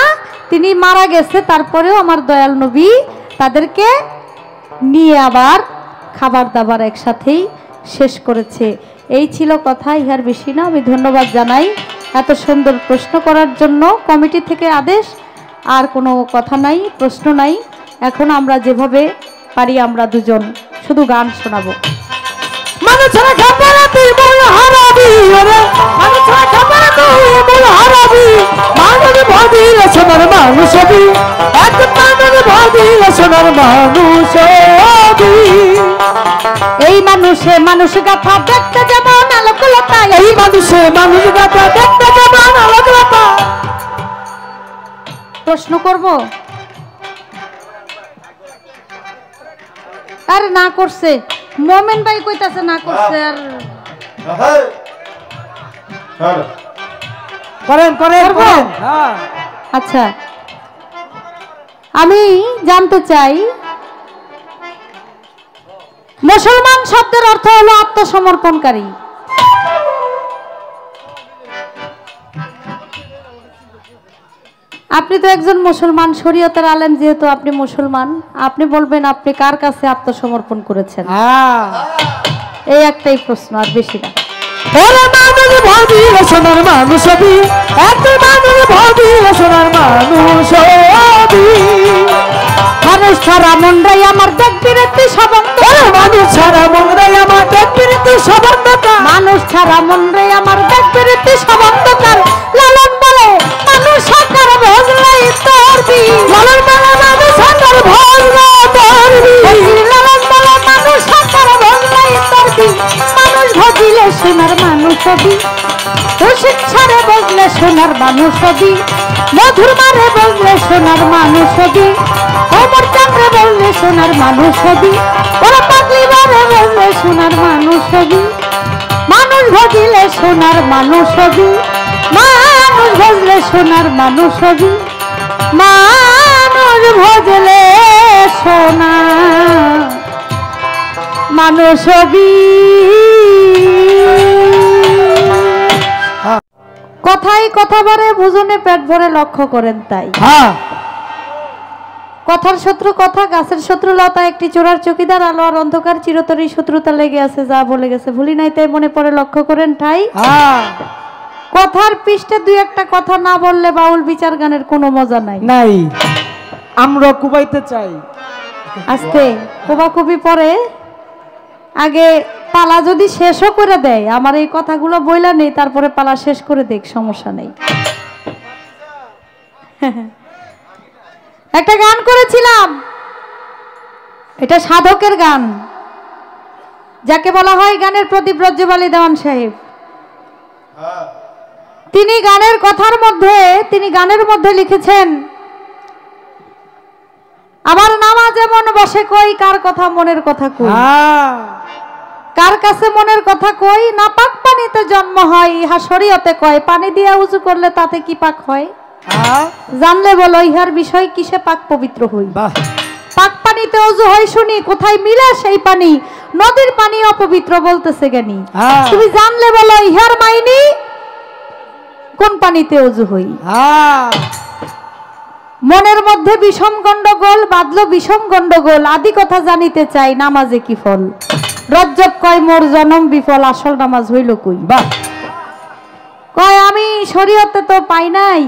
তিনি মারা গেছে, তারপরেও আমার দয়াল নবী তাদেরকে নিয়ে আবার খাবার দাবার একসাথেই শেষ করেছে। এই ছিল কথা, ইহার বেশি না। আমি ধন্যবাদ জানাই এত সুন্দর প্রশ্ন করার জন্য। কমিটি থেকে আদেশ, আর কোনো কথা নাই, প্রশ্ন নাই। এখন আমরা যেভাবে পারি আমরা দুজন শুধু গান শোনাবো। মানুষেরা খাবার তুই বল হারাবি, ওরে মানুষেরা খাবার তুই বল হারাবি, মানবী ভাবিল সোনার মানুষ হবি, এক মানবী ভাবিল সোনার মানুষ হবি। এই মানুষে মানুষ গাথা দেখতে যেমন আলোকলতা, এই মানুষে মানুষ গাতা দেখতে কেমন আলাদা। প্রশ্ন করব? আরে না করছে, মোমেন ভাই কইতাছে না করছে। আর করেন করেন করেন। হ্যাঁ আচ্ছা, আমি জানতে চাই মুসলমান শব্দের অর্থ হলো আত্মসমর্পণকারী। আপনি তো একজন মুসলমান, শরীয়তের আলেম, যেহেতু আপনি মুসলমান, আপনি বলবেন আপনি কার কাছে আত্মসমর্পণ করেছেন। এই একটাই প্রশ্ন, আর বেশি না। সোনার মানুষ মানুষ ছাড়া মনরাই আমার দেখবিরতি সবন্ধ, মানুষ ছাড়া মনরাই আমার দেখবিরতি সবন্ধকার, মানুষ ছাড়া মনরাই আমার দেখবিরতি সবন্ধকার। লালন বলে মানুষ সাকার ভজলাই তোরবি, লালন বলে মানুষ সাকার ভজলাই তোরবি, লালন বলে মানুষ সাকার ভজলাই তোরবি। মানুষ ভজিলে সোনার মানুষ হবি, রসিক ছাড়ে বজলে সোনার মানুষ হবি, মধুর মারে বললে সোনার মানুষ হবি, অমর চাঁদে বললে সোনার মানুষ হবি, ওরা পাগলি মারে বললে সোনার মানুষ হবি। মানুষ ভজিলে সোনার মানুষ হবি, মানুষ ভজলে সোনার মানুষ হবি, মানুষ ভজলে সোনার মানুষ হবি। কথাই কথা বলে বুঝনে পেট ভরে লক্ষ্য করেন তাই। কথার শত্রু কথা, গাছের শত্রু লতা, একটি চোরার চকিদার, আলো আর অন্ধকার, চিরতরই শত্রুতা লেগে আছে, যা বলে গেছে ভুলি নাই তাই মনে পড়ে লক্ষ্য করেন ঠাই। কথার পৃষ্ঠে দুই একটা কথা না বললে বাউল বিচার গানের কোনো মজা নাই। নাই, আমরা কুবাইতে চাই। আজকে কোবাকুবি পরে আগে পালা যদি শেষও করে দেয়, আমার এই কথাগুলো বইলা নেই, তারপরে পালা শেষ করে দেখ, সমস্যা নেই। একটা গান করেছিলাম, এটা সাধকের গান, যাকে বলা হয় গানের প্রদীপ রজ্জুবালী দেওয়ান সাহেব। তিনি গানের মধ্যে লিখেছেন, আমার নামাজ এমন বসে কই, কার কথা মনের কথা কই, কার কাছে মনের কথা কই, না পাক পানিতে জন্ম হয়, ইহা শরীয়তে কয়, পানি দিয়া উজু করলে তাতে কি পাক হয়, জানলে বলো ইহার বিষয় কিসে পাক পবিত্র হই। পাক পানিতে উজু হয় শুনি, কোথায় মিলে সেই পানি, নদীর পানি অপবিত্র বলতেছে জ্ঞানী। তুমি জানলে বলো ইহার মাইনি কোন পানিতে উজু হই। মনের মধ্যে বিষম গন্ডগোল, বাঁধলো বিষম গন্ডগোল, আদি কথা জানিতে চাই, নামাজে কি ফল, রজ্জব কয় মোর জনম বিফল, আসল নামাজ হইল কই। কয় আমি শরীয়তে তো পাই নাই,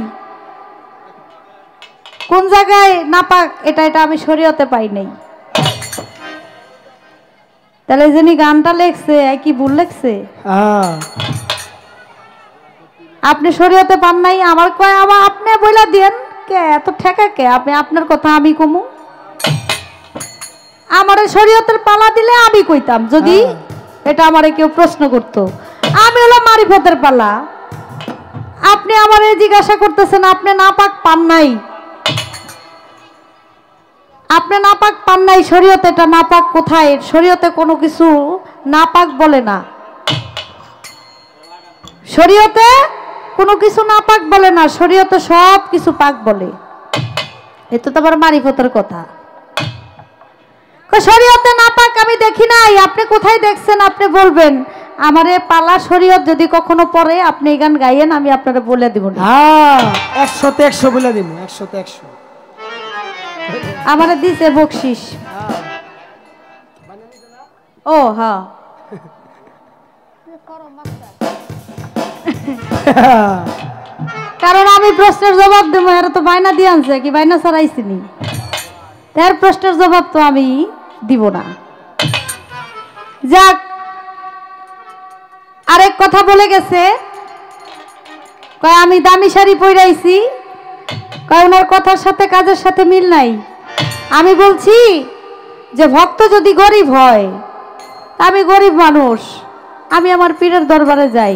কোন জায়গায় নাপাক এটা আমি শরীয়তে পাই নাই। তাহলে যিনি গানটা লেখছে কি ভুল লেখছে? আপনি শরীয়তে পান নাই, আমার কয় আমার আপনি বইলা দেন কে, এত ঠেকা কে আপনি, আপনার কথা আমি কমু। আমারে শরীয়তের পালা দিলে আমি কইতাম, যদি এটা আমারে কেউ প্রশ্ন করতো। আমি হলো মারিফতের পালা, আপনি আমারে জিজ্ঞাসা করতেছেন আপনি নাপাক পান নাই, আপনি নাপাক পান নাই, শরীয়তে এটা নাপাক কোথায়? শরীয়তে কোনো কিছু নাপাক বলে না, শরীয়তে কোনো কিছু নাপাক বলে না, শরীয়তে সব কিছু পাক বলে। এটা তো আবার মারিফতের কথা। শরীয়তে নাপাক আমি দেখি নাই, আপনি কোথায় দেখছেন আপনি বলবেন। আমারে পালা শরীয়ত যদি কখনো পড়ে আপনি এই গান গাইয়েন, আমি আপনারা বলে দিব না। 100তে 100 বলে দিব, 100তে 100 আমারে দিছে বকশিস। ও হ্যাঁ, কারণ আমি প্রশ্নের জবাব দেবো, এরা তো বায়না দিয়ে আনছে, কি বায়না ছাড়াইছিনি, তার প্রশ্নের জবাব তো আমি দিব না। যাক, আরেক কথা বলে গেছে, কয় আমি দামি শাড়ি পরাইছি, কয় ওনার কথার সাথে কাজের সাথে মিল নাই। আমি বলছি যে ভক্ত যদি গরিব হয়, আমি গরিব মানুষ, আমি আমার পীরের দরবারে যাই,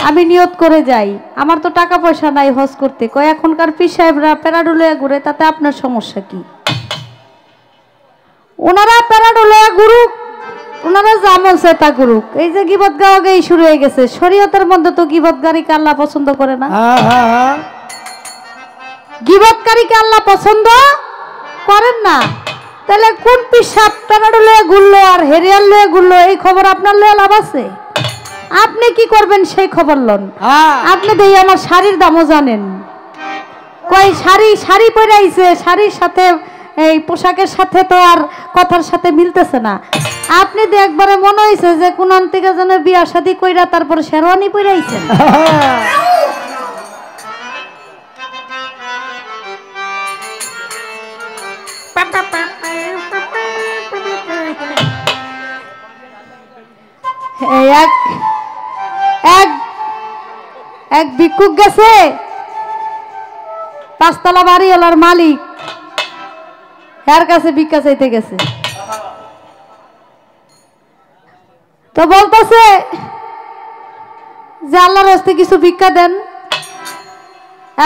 আমি নিয়ত করে যাই, আমার তো টাকা পয়সা নাই হজ করতে। কয় এখনকার পীর সাহেবরা প্যারাডোলিয়া ঘুরে, তাতে আপনার সমস্যা কি? ওনারা প্যারাডোলিয়া গুরুক, ওনারা যেমন সেটা গুরুক। এই যে গিবত গাওয়া গাই শুরু হয়ে গেছে, শরীয়তের মধ্যে তো গিবতকারীকে আল্লাহ পছন্দ করে না। গিবতকারীকে আল্লাহ পছন্দ করেন না। তাহলে কোন পীর সাহেব প্যারাডোলিয়া ঘুরলো আর হেরিয়াল লয়ে ঘুরলো, এই খবর আপনার লয়ে লাভ আছে? আপনি কি করবেন সেই খবর লন। আপনি দেখি আমার শাড়ির দামও জানেন। কই শাড়ি পরে আইছে, শাড়ির সাথে এই পোশাকের সাথে তো আর কথার সাথে মিলতেছে না। আপনি তো একবারে মনে হয়েছে যে কোন থেকে যেন বিয়া শাদী কইরা তারপর শেরওয়ানি পরে আইছেন। এক ভিক্ষুক গেছে, 5 তলা বাড়িওয়ালার মালিক, এর কাছে ভিক্ষা চাইতে গেছে। তো বলতেছে যে আল্লাহর রাস্তায় কিছু ভিক্ষা দেন।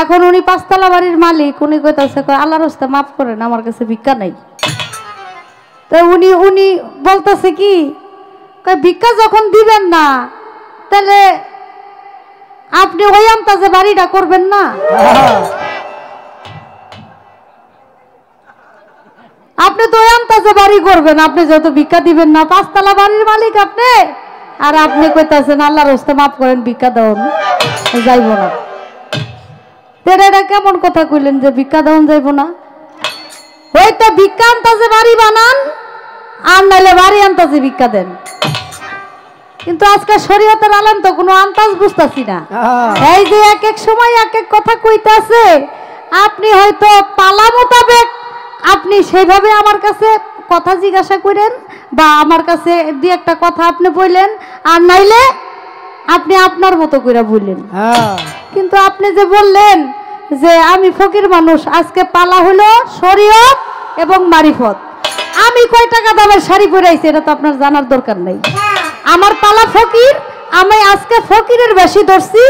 এখন উনি 5 তলা বাড়ির মালিক, উনি কইতাছে আল্লাহর রাস্তায় মাফ করেন, আমার কাছে ভিক্ষা নাই। তো উনি বলতেছে কি, ভিক্ষা যখন দিবেন না তাহলে আপনি ওই আমতাজে বাড়িটা করবেন না? আপনি তো ওই আমতাজে বাড়ি করবেন, আপনি যত ভিক্ষা দিবেন না। 5 তলা বাড়ির মালিক আপনি, আর আপনি কইতাছেন আল্লাহর রাস্তায় মাফ করেন, ভিক্ষা দেন যাইব না। এটা কেমন কথা কইলেন যে ভিক্ষা দেন যাইব না? ওই তো ভিক্ষা আনতাজে বাড়ি বানান, আর নাইলে বাড়ি আনতাজে ভিক্ষা দেন। কিন্তু আজকে শরীয়তের আলেম তো কোনো আন্তাজ বুঝতাছি না। এই যে এক এক সময় এক এক কথা কইতাছে, আপনি হয়তো পালা মোতাবেক আপনি সেইভাবে আমার কাছে কথা জিজ্ঞাসা করেন, বা আমার কাছে দুই একটা কথা আপনি বললেন, আর নাইলে আপনি আপনার মতো করে বললেন। কিন্তু আপনি যে বললেন যে আমি ফকির মানুষ, আজকে পালা হলো শরীয়ত এবং মারিফত। আমি কয় টাকা দামের শাড়ি পরে আইছি এটা তো আপনার জানার দরকার নাই। আমার পালা ফকির, আমি আজকে ফকিরের বেশি ধরছি,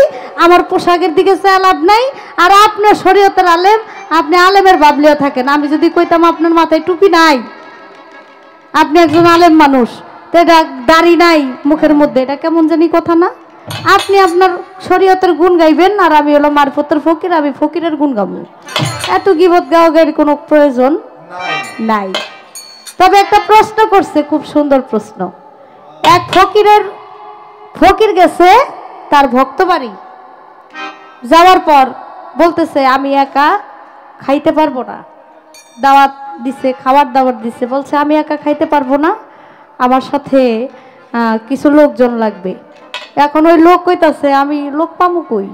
আমার পোশাকের দিকে চাই লাভ নাই। আর আপনার শরীয়তের আলেম, আপনি আলেমের বাবলিও থাকেন। আমি যদি কইতাম আপনার মাথায় টুপি নাই, আপনি একজন আলেম মানুষ, তো এটা দাড়ি নাই মুখের মধ্যে, এটা কেমন জানি কথা না? আপনি আপনার শরীয়তের গুণ গাইবেন, আর আমি হলো মারফতের ফকির, আমি ফকিরের গুণ গাবো। এত গিবত গাওয়া গাইর কোনো প্রয়োজন নাই। তবে একটা প্রশ্ন করছে, খুব সুন্দর প্রশ্ন। এক ফকির গেছে তার ভক্ত বাড়ি, যাওয়ার পর বলতেছে আমি একা খাইতে পারবো না। দাওয়াত দিছে, খাওয়ার দাওয়াত দিছে, বলছে আমি একা খাইতে পারবো না, আমার সাথে কিছু লোকজন লাগবে। এখন ওই লোক কইতাছে আমি লোক পামু কই?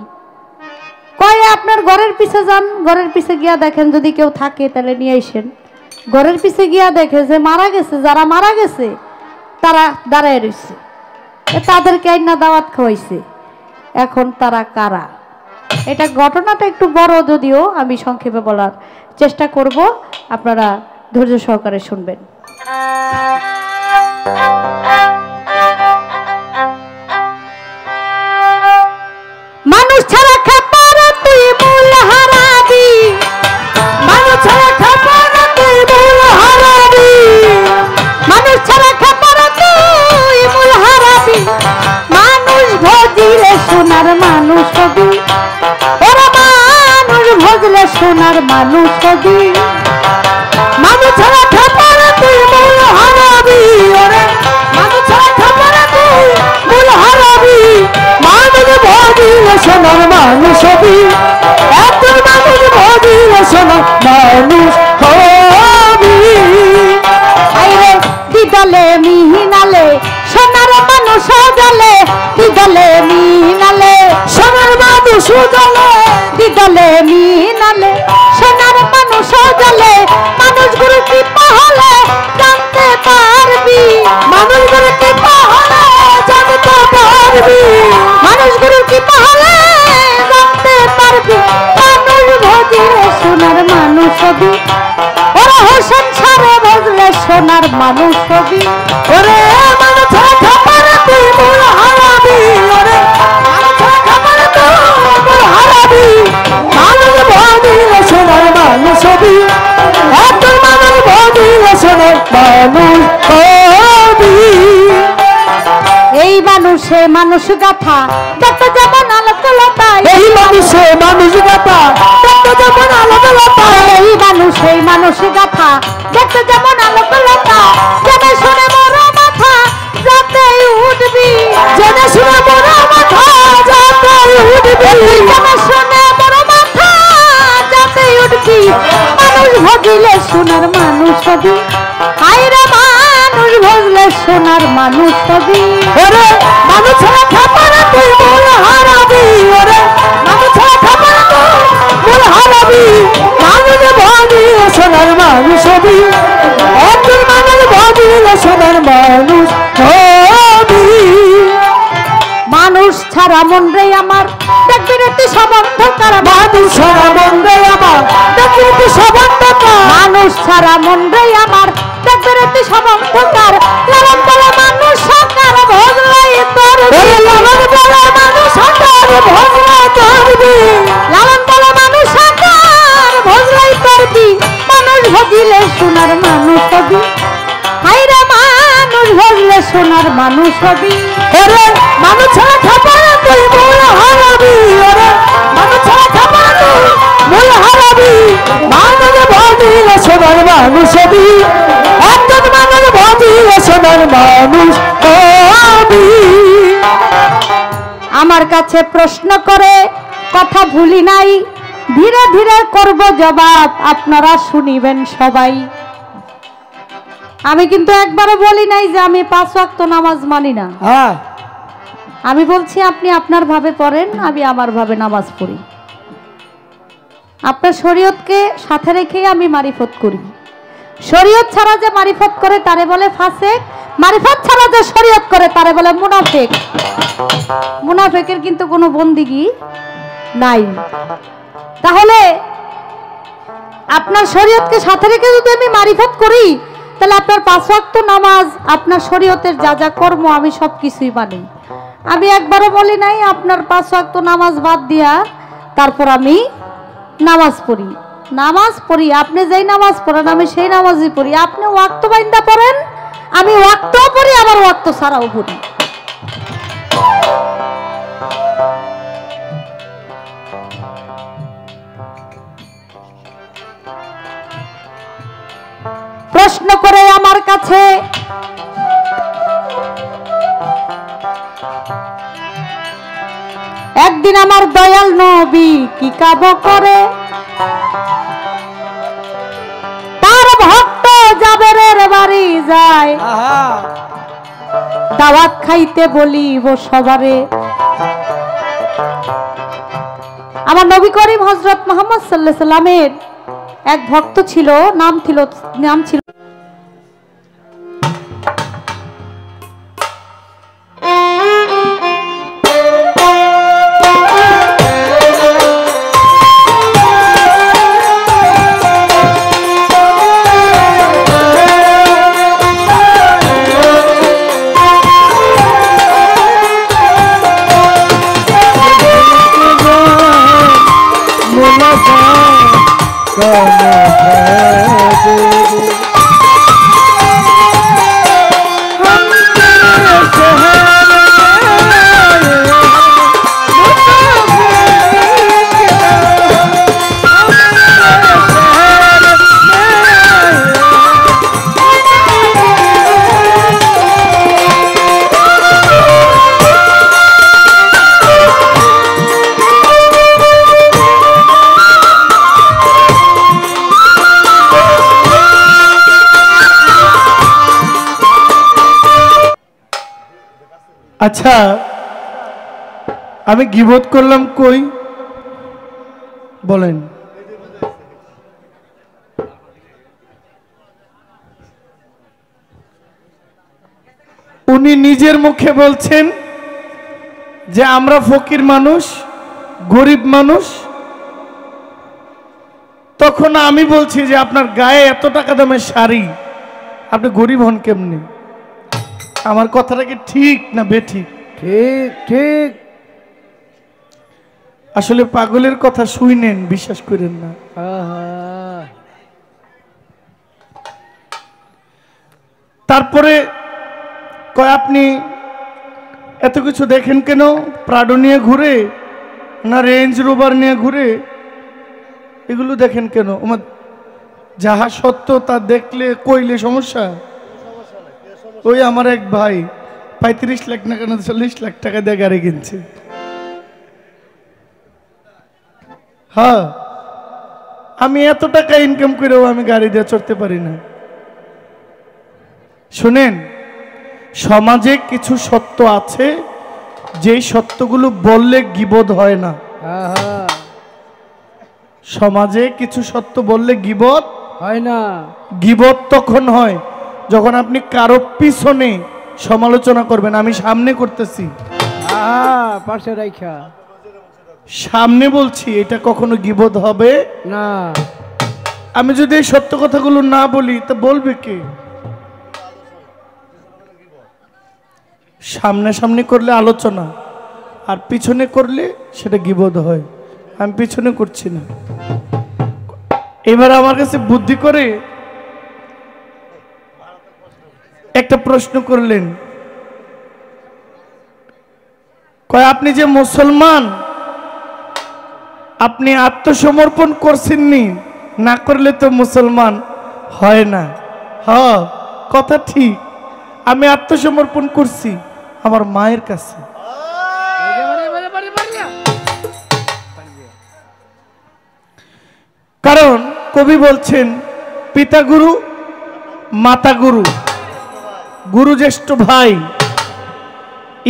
কয় আপনার ঘরের পিছে যান, ঘরের পিছে গিয়া দেখেন যদি কেউ থাকে তাহলে নিয়ে আসেন। ঘরের পিছে গিয়া দেখে যে মারা গেছে, যারা মারা গেছে তারা দাঁড়ায় রয়েছে, তাদেরকে আইনা দাওয়াত খাওয়াইছে। এখন তারা কারা? এটা ঘটনাটা একটু বড়, যদিও আমি সংক্ষেপে বলার চেষ্টা করব, আপনারা ধৈর্য সহকারে শুনবেন। মানুষ ছাড়া খাবার তুই মূল হারাবি, মানুষ ছাড়া খাবার তুই মূল হারাবি, মানুষ ছাড়া খাবার তুই মূল হারাবি, মানুষ ভজিলে সোনার মানুষ হবি, ওরা মানুষ ভজলে সোনার মানুষ হবি, মানুষ ছাড়া খাবার তুই মূল হারাবি, ওরে মানুষ ছাড়া খাবার তুই মূল হারাবি, মানুষ ভজিলে সোনার মানুষ হবি, এত মানুষ ভজিলে সোনার মানুষ হবি। আইরে দিদলে মিহিনালে সোনার মানুষ জলে, দিদলে মিহিনালে সোনার মানুষ জলে, দিদলে মিহিনালে সোনার মানুষ জলে, মানুষ গুরু কি পাহলে জানতে পারবি, মানুষ গুরু কি পাহলে জানতে পারবি, মানুষ গুরু কি পাহলে জানতে পারবি, মানুষ ভজিলে সোনার মানুষ হবি, ওরা হোসেন সারে ভজলে সোনার মানুষ হবি, ওরে মানুষ খাবার তুই মূল মানুষে মানুষ গাথা দেখতে যেমন আলোকলতা, এই মানুষে মানুষ গাথা দেখতে যেমন আলোকলতা, এই মানুষে মানুষ গাথা দেখতে যেমন আলোকলতা, জেনে শুনে মোর মাথা যাতে উঠবি, জেনে শুনে মোর মাথা যাতে উঠবি, জেনে শুনে মোর মাথা যাতে উঠবি, মানুষ ভজিলে সোনার মানুষ হবি, হায়রে মানুষ ভজলে সোনার মানুষ হবি। ওরে মানুষ ছাড়া খাবার তুই মূল হারাবি, ওরে মানুষ ছাড়া খাবার তুই মূল হারাবি, মানুষ ভাবিলে সোনার মানুষ হবি, একজন মানুষ ভাবিলে সোনার মানুষ হবি। মানুষ ছাড়া মন রে আমার দেখবি রে তুই সব অন্ধকার, মানুষ ছাড়া মন রে আমার দেখবি তুই সব অন্ধকার, মানুষ ছাড়া মন রে আমার দেখবি রে তুই সব অন্ধকার, লালন বলে মানুষ সরকার ভজলাই তোর, ওরে লালন বলে মানুষ সরকার ভজলাই তোরবি, লালন বলে মানুষ সরকার ভজলাই তোরবি, মানুষ ভজিলে সোনার মানুষ হবি, হায়রে মানুষ ভজলে সোনার মানুষ হবি। ওরে মানুষ ছাড়া খাবার তুই মূল হারাবি, ওরে মানুষ ছাড়া খাবার তুই মূল হারাবি, মানুষ ভাবিলে সোনার মানুষ হবি, একজন মানুষ ভাবিলে সোনার মানুষ হবি। আমার কাছে প্রশ্ন করে কথা ভুলি নাই, ধীরে ধীরে করব জবাব, আপনারা শুনিবেন সবাই। আমি কিন্তু একবারও বলি নাই যে আমি 5 ওয়াক্ত নামাজ মানি না, হ্যাঁ আমি বলছি আপনি আপনার ভাবে পড়েন, আমি আমার ভাবে নামাজ পড়ি, আপনার শরীয়তকে সাথে রেখেই আমি মারিফত করি। শরীয়ত ছাড়া যে মারিফত করে তারে বলে ফাসেক, মারিফত ছাড়া যে শরীয়ত করে তারে বলে মুনাফিক। মুনাফিকের কিন্তু কোনো বন্দিগি নাই। তাহলে আপনার শরীয়তকে সাথে রেখে যদি আমি মারিফত করি, তাহলে আপনার 5 ওয়াক্ত নামাজ, আপনার শরীয়তের যা যা কর্ম আমি সব কিছুই মানি। আমি একবারও বলি নাই আপনার 5 ওয়াক্ত নামাজ বাদ দিয়া তারপর আমি নামাজ পড়ি। নামাজ পড়ি, আপনি যেই নামাজ পড়েন আমি সেই নামাজই পড়ি। আপনি ওয়াক্ত বাইন্দা পড়েন, আমি ওয়াক্তও পড়ি, আবার ওয়াক্ত ছাড়াও পড়ি। প্রশ্ন করে আমার কাছে একদিন আমার দয়াল নবী কি কাব করে, তার ভক্ত জাবেরের বাড়ি যায়, দাওয়াত খাইতে বলিব সবারে। আমার নবী করিম হযরত মুহাম্মদ সাল্লাল্লাহু আলাইহি সাল্লামের এক ভক্ত ছিল, নাম ছিল আচ্ছা, আমি গীবত করলাম কই বলেন? উনি নিজের মুখে বলছেন যে আমরা ফকির মানুষ, গরিব মানুষ। তখন আমি বলছি যে আপনার গায়ে এত টাকা দামের শাড়ি, আপনি গরিব হন কেমনি? আমার কথাটা কি ঠিক না বেঠিক? ঠিক ঠিক। আসলে পাগলের কথা শুনেন, বিশ্বাস করেন না। তারপরে কয় আপনি এত কিছু দেখেন কেন? প্রাডো নিয়ে ঘুরে না রেঞ্জ রোভার নিয়ে ঘুরে, এগুলো দেখেন কেন? যাহা সত্য তা দেখলে কইলে সমস্যা। ওই আমার এক ভাই 35 লাখ না কেন 40 লাখ টাকা দিয়ে গাড়ি কিনছে। হ্যাঁ, আমি এত টাকা ইনকাম করেও আমি গাড়ি দিয়ে চড়তে পারি না। শুনেন, সমাজে কিছু সত্য আছে যেই সত্যগুলো বললে গীবত হয় না। সমাজে কিছু সত্য বললে গীবত হয় না। গীবত তখন হয় যখন আপনি কারো পিছনে সমালোচনা করবেন। আমি সামনে করতেছি, পাশে রাখা সামনে বলছি, এটা কখনো গীবত হবে না। আমি যদি এই সত্য কথাগুলো না বলি তা বলবে কে? সামনাসামনি করলে আলোচনা, আর পিছনে করলে সেটা গীবত হয়। আমি পিছনে করছি না। এবার আমার কাছে বুদ্ধি করে একটা প্রশ্ন করলেন, কয় আপনি যে মুসলমান, আপনি আত্মসমর্পণ করছেননি, না করলে তো মুসলমান হয় না। হ্যাঁ, কথা ঠিক, আমি আত্মসমর্পণ করছি আমার মায়ের কাছে। কারণ কবি বলছেন পিতা গুরু মাতা গুরু, গুরু জ্যেষ্ঠ ভাই,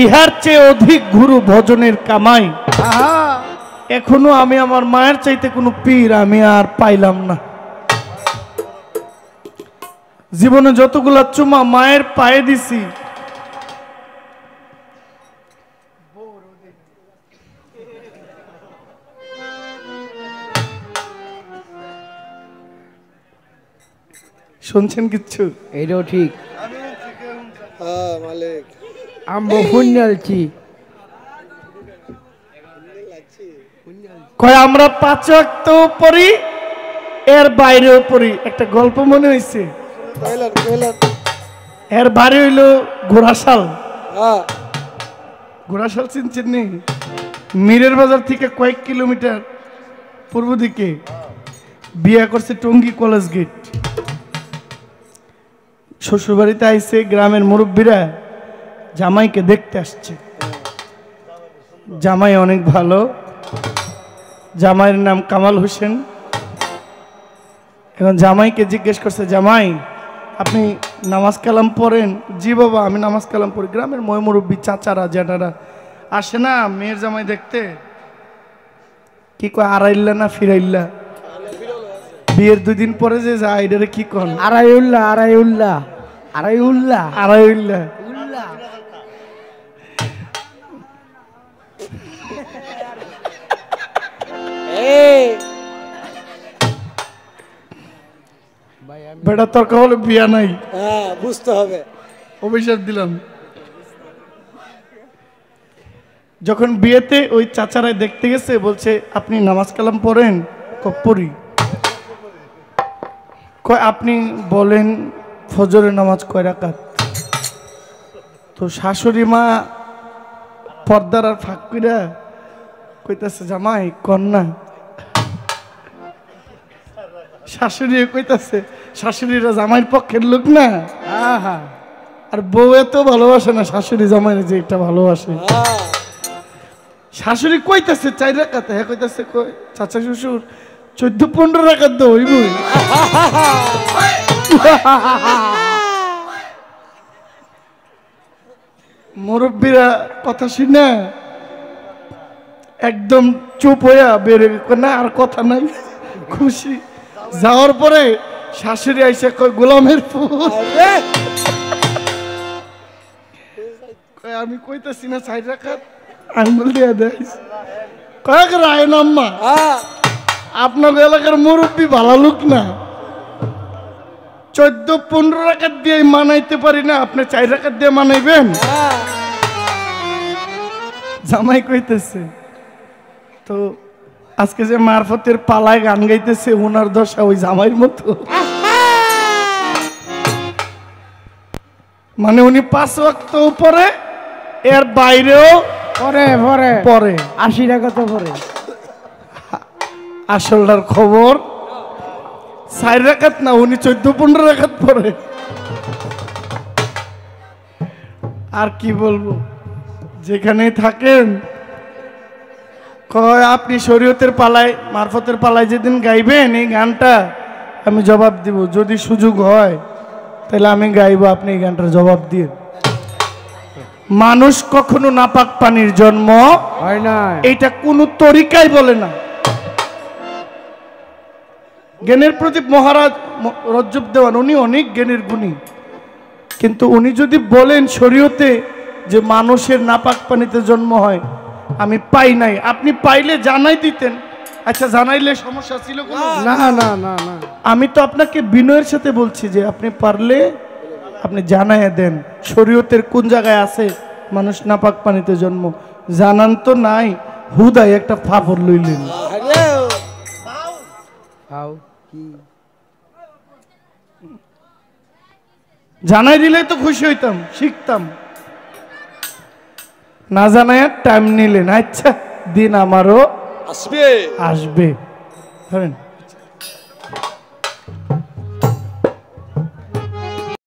ইহার চেয়ে অধিক গুরু ভজনের কামাই। এখনো আমি আমার মায়ের চাইতে কোনো পীর আমি আর পাইলাম না। জীবনে যতগুলা চুমা মায়ের পায়ে দিছি, শুনছেন কিচ্ছু? এটাও ঠিক। আমরা পুণ্যালছি, কয় আমরা 5 ওয়াক্ত পড়ি, এর বাইরেও পড়ি। একটা গল্প মনে হয়েছে, এর বাড়ি হইল ঘোড়াশাল। ঘোড়াশাল চিনছেন নি? মীরের বাজার থেকে কয়েক কিলোমিটার পূর্ব দিকে। বিয়ে করছে টঙ্গী কলেজ গেট। শ্বশুরবাড়িতে আইছে, গ্রামের মুরব্বীরা জামাইকে দেখতে আসছে। জামাই অনেক ভালো, জামাইয়ের নাম কামাল হোসেন। এখন জামাইকে জিজ্ঞেস করছে, জামাই আপনি নামাজ কালাম পড়েন? জি বাবা, আমি নামাজ কালাম পড়ি। গ্রামের মুরব্বী চাচারা জ্যাঠারা আসে না মেয়ের জামাই দেখতে, কি কয় আড়াইল্লা না ফিরাইল্লা? বিয়ের 2 দিন পরে যে যায় এটারে কি কন? আড়াইউল্লাহ, আড়াইউল্লাহ, আড়াইউল্লাহ, আড়াইল্লা। বেটা তর্ক হলে বিয়া নাই, বুঝতে হবে। অভিশাপ দিলাম। যখন বিয়েতে ওই চাচারাই দেখতে গেছে, বলছে আপনি নামাজ কালাম পড়েন? পড়ি। কয় আপনি বলেন ফজরের নামাজ কয় রাকাত? তো শাশুড়ি মা পর্দার আর ফাঁক কইরা কইতাছে, জামাই কন্যা। শাশুড়ি কইতাছে, শাশুড়িরা জামাইয়ের পক্ষের লোক না, আর বউ এত ভালোবাসে না শাশুড়ি জামাই যে এটা ভালোবাসে। শাশুড়ি কইতাছে 4 রাকাত, হ্যাঁ কইতাছে কই চাচা শ্বশুর 14-15 রাকাত তো হইবই। মুরব্বীরা কথা শুনে একদম চুপ হইয়া বেড়ে না, আর কথা নাই, খুশি। যাওয়ার পরে শাশুড়ি আইসে কয় গোলামের ফুল। আমি কইতাছি না 4 রাকাত, আঙ্গুল দিয়ে দেয়। কয়েক রায় নাম্মা, আপনার এলাকার মুরব্বী ভালো লোক না, 14-15 রাকাত দিয়ে মানাইতে পারি না, আপনি 4 রাকাত দিয়ে মানাইবেন? জামাই কইতেছে, তো আজকে যে মারফতের পালায় গান গাইতেছে ওনার দশা ওই জামাইয়ের মতো। মানে উনি 5 ওয়াক্ত পরে এর বাইরেও পরে পরে পরে 80 টাকা তো পরে। আসলটার খবর 4 রাকাত না, উনি 14-15 রাকাত পরে। আর কি বলবো, যেখানেই থাকেন কয় আপনি শরীয়তের পালায় মারফতের পালায় যেদিন গাইবেন এই গানটা আমি জবাব দিব, যদি সুযোগ হয় তাহলে আমি গাইবো, আপনি এই গানটার জবাব দিয়ে। মানুষ কখনো নাপাক পানির জন্ম হয় না, এইটা কোনো তরিকাই বলে না। জ্ঞানের প্রদীপ মহারাজ রজ্জব দেওয়ান উনি অনেক জ্ঞানের গুণী, কিন্তু উনি যদি বলেন শরীয়তে যে মানুষের নাপাক পানিতে জন্ম হয়, আমি পাই নাই, আপনি পাইলে জানাই দিতেন। আচ্ছা জানাইলে সমস্যা ছিল কোনো? না না না না, আমি তো আপনাকে বিনয়ের সাথে বলছি যে আপনি পারলে আপনি জানাইয়া দেন শরীয়তের কোন জায়গায় আছে মানুষ নাপাক পানিতে জন্ম। জানান তো নাই, হুদাই একটা ফাফর লইলেন। জানাই দিলে তো খুশি হইতাম, শিখতাম। না জানায় টাইম নিলেন, আচ্ছা দিন আমারও আসবে আসবে। ধরেন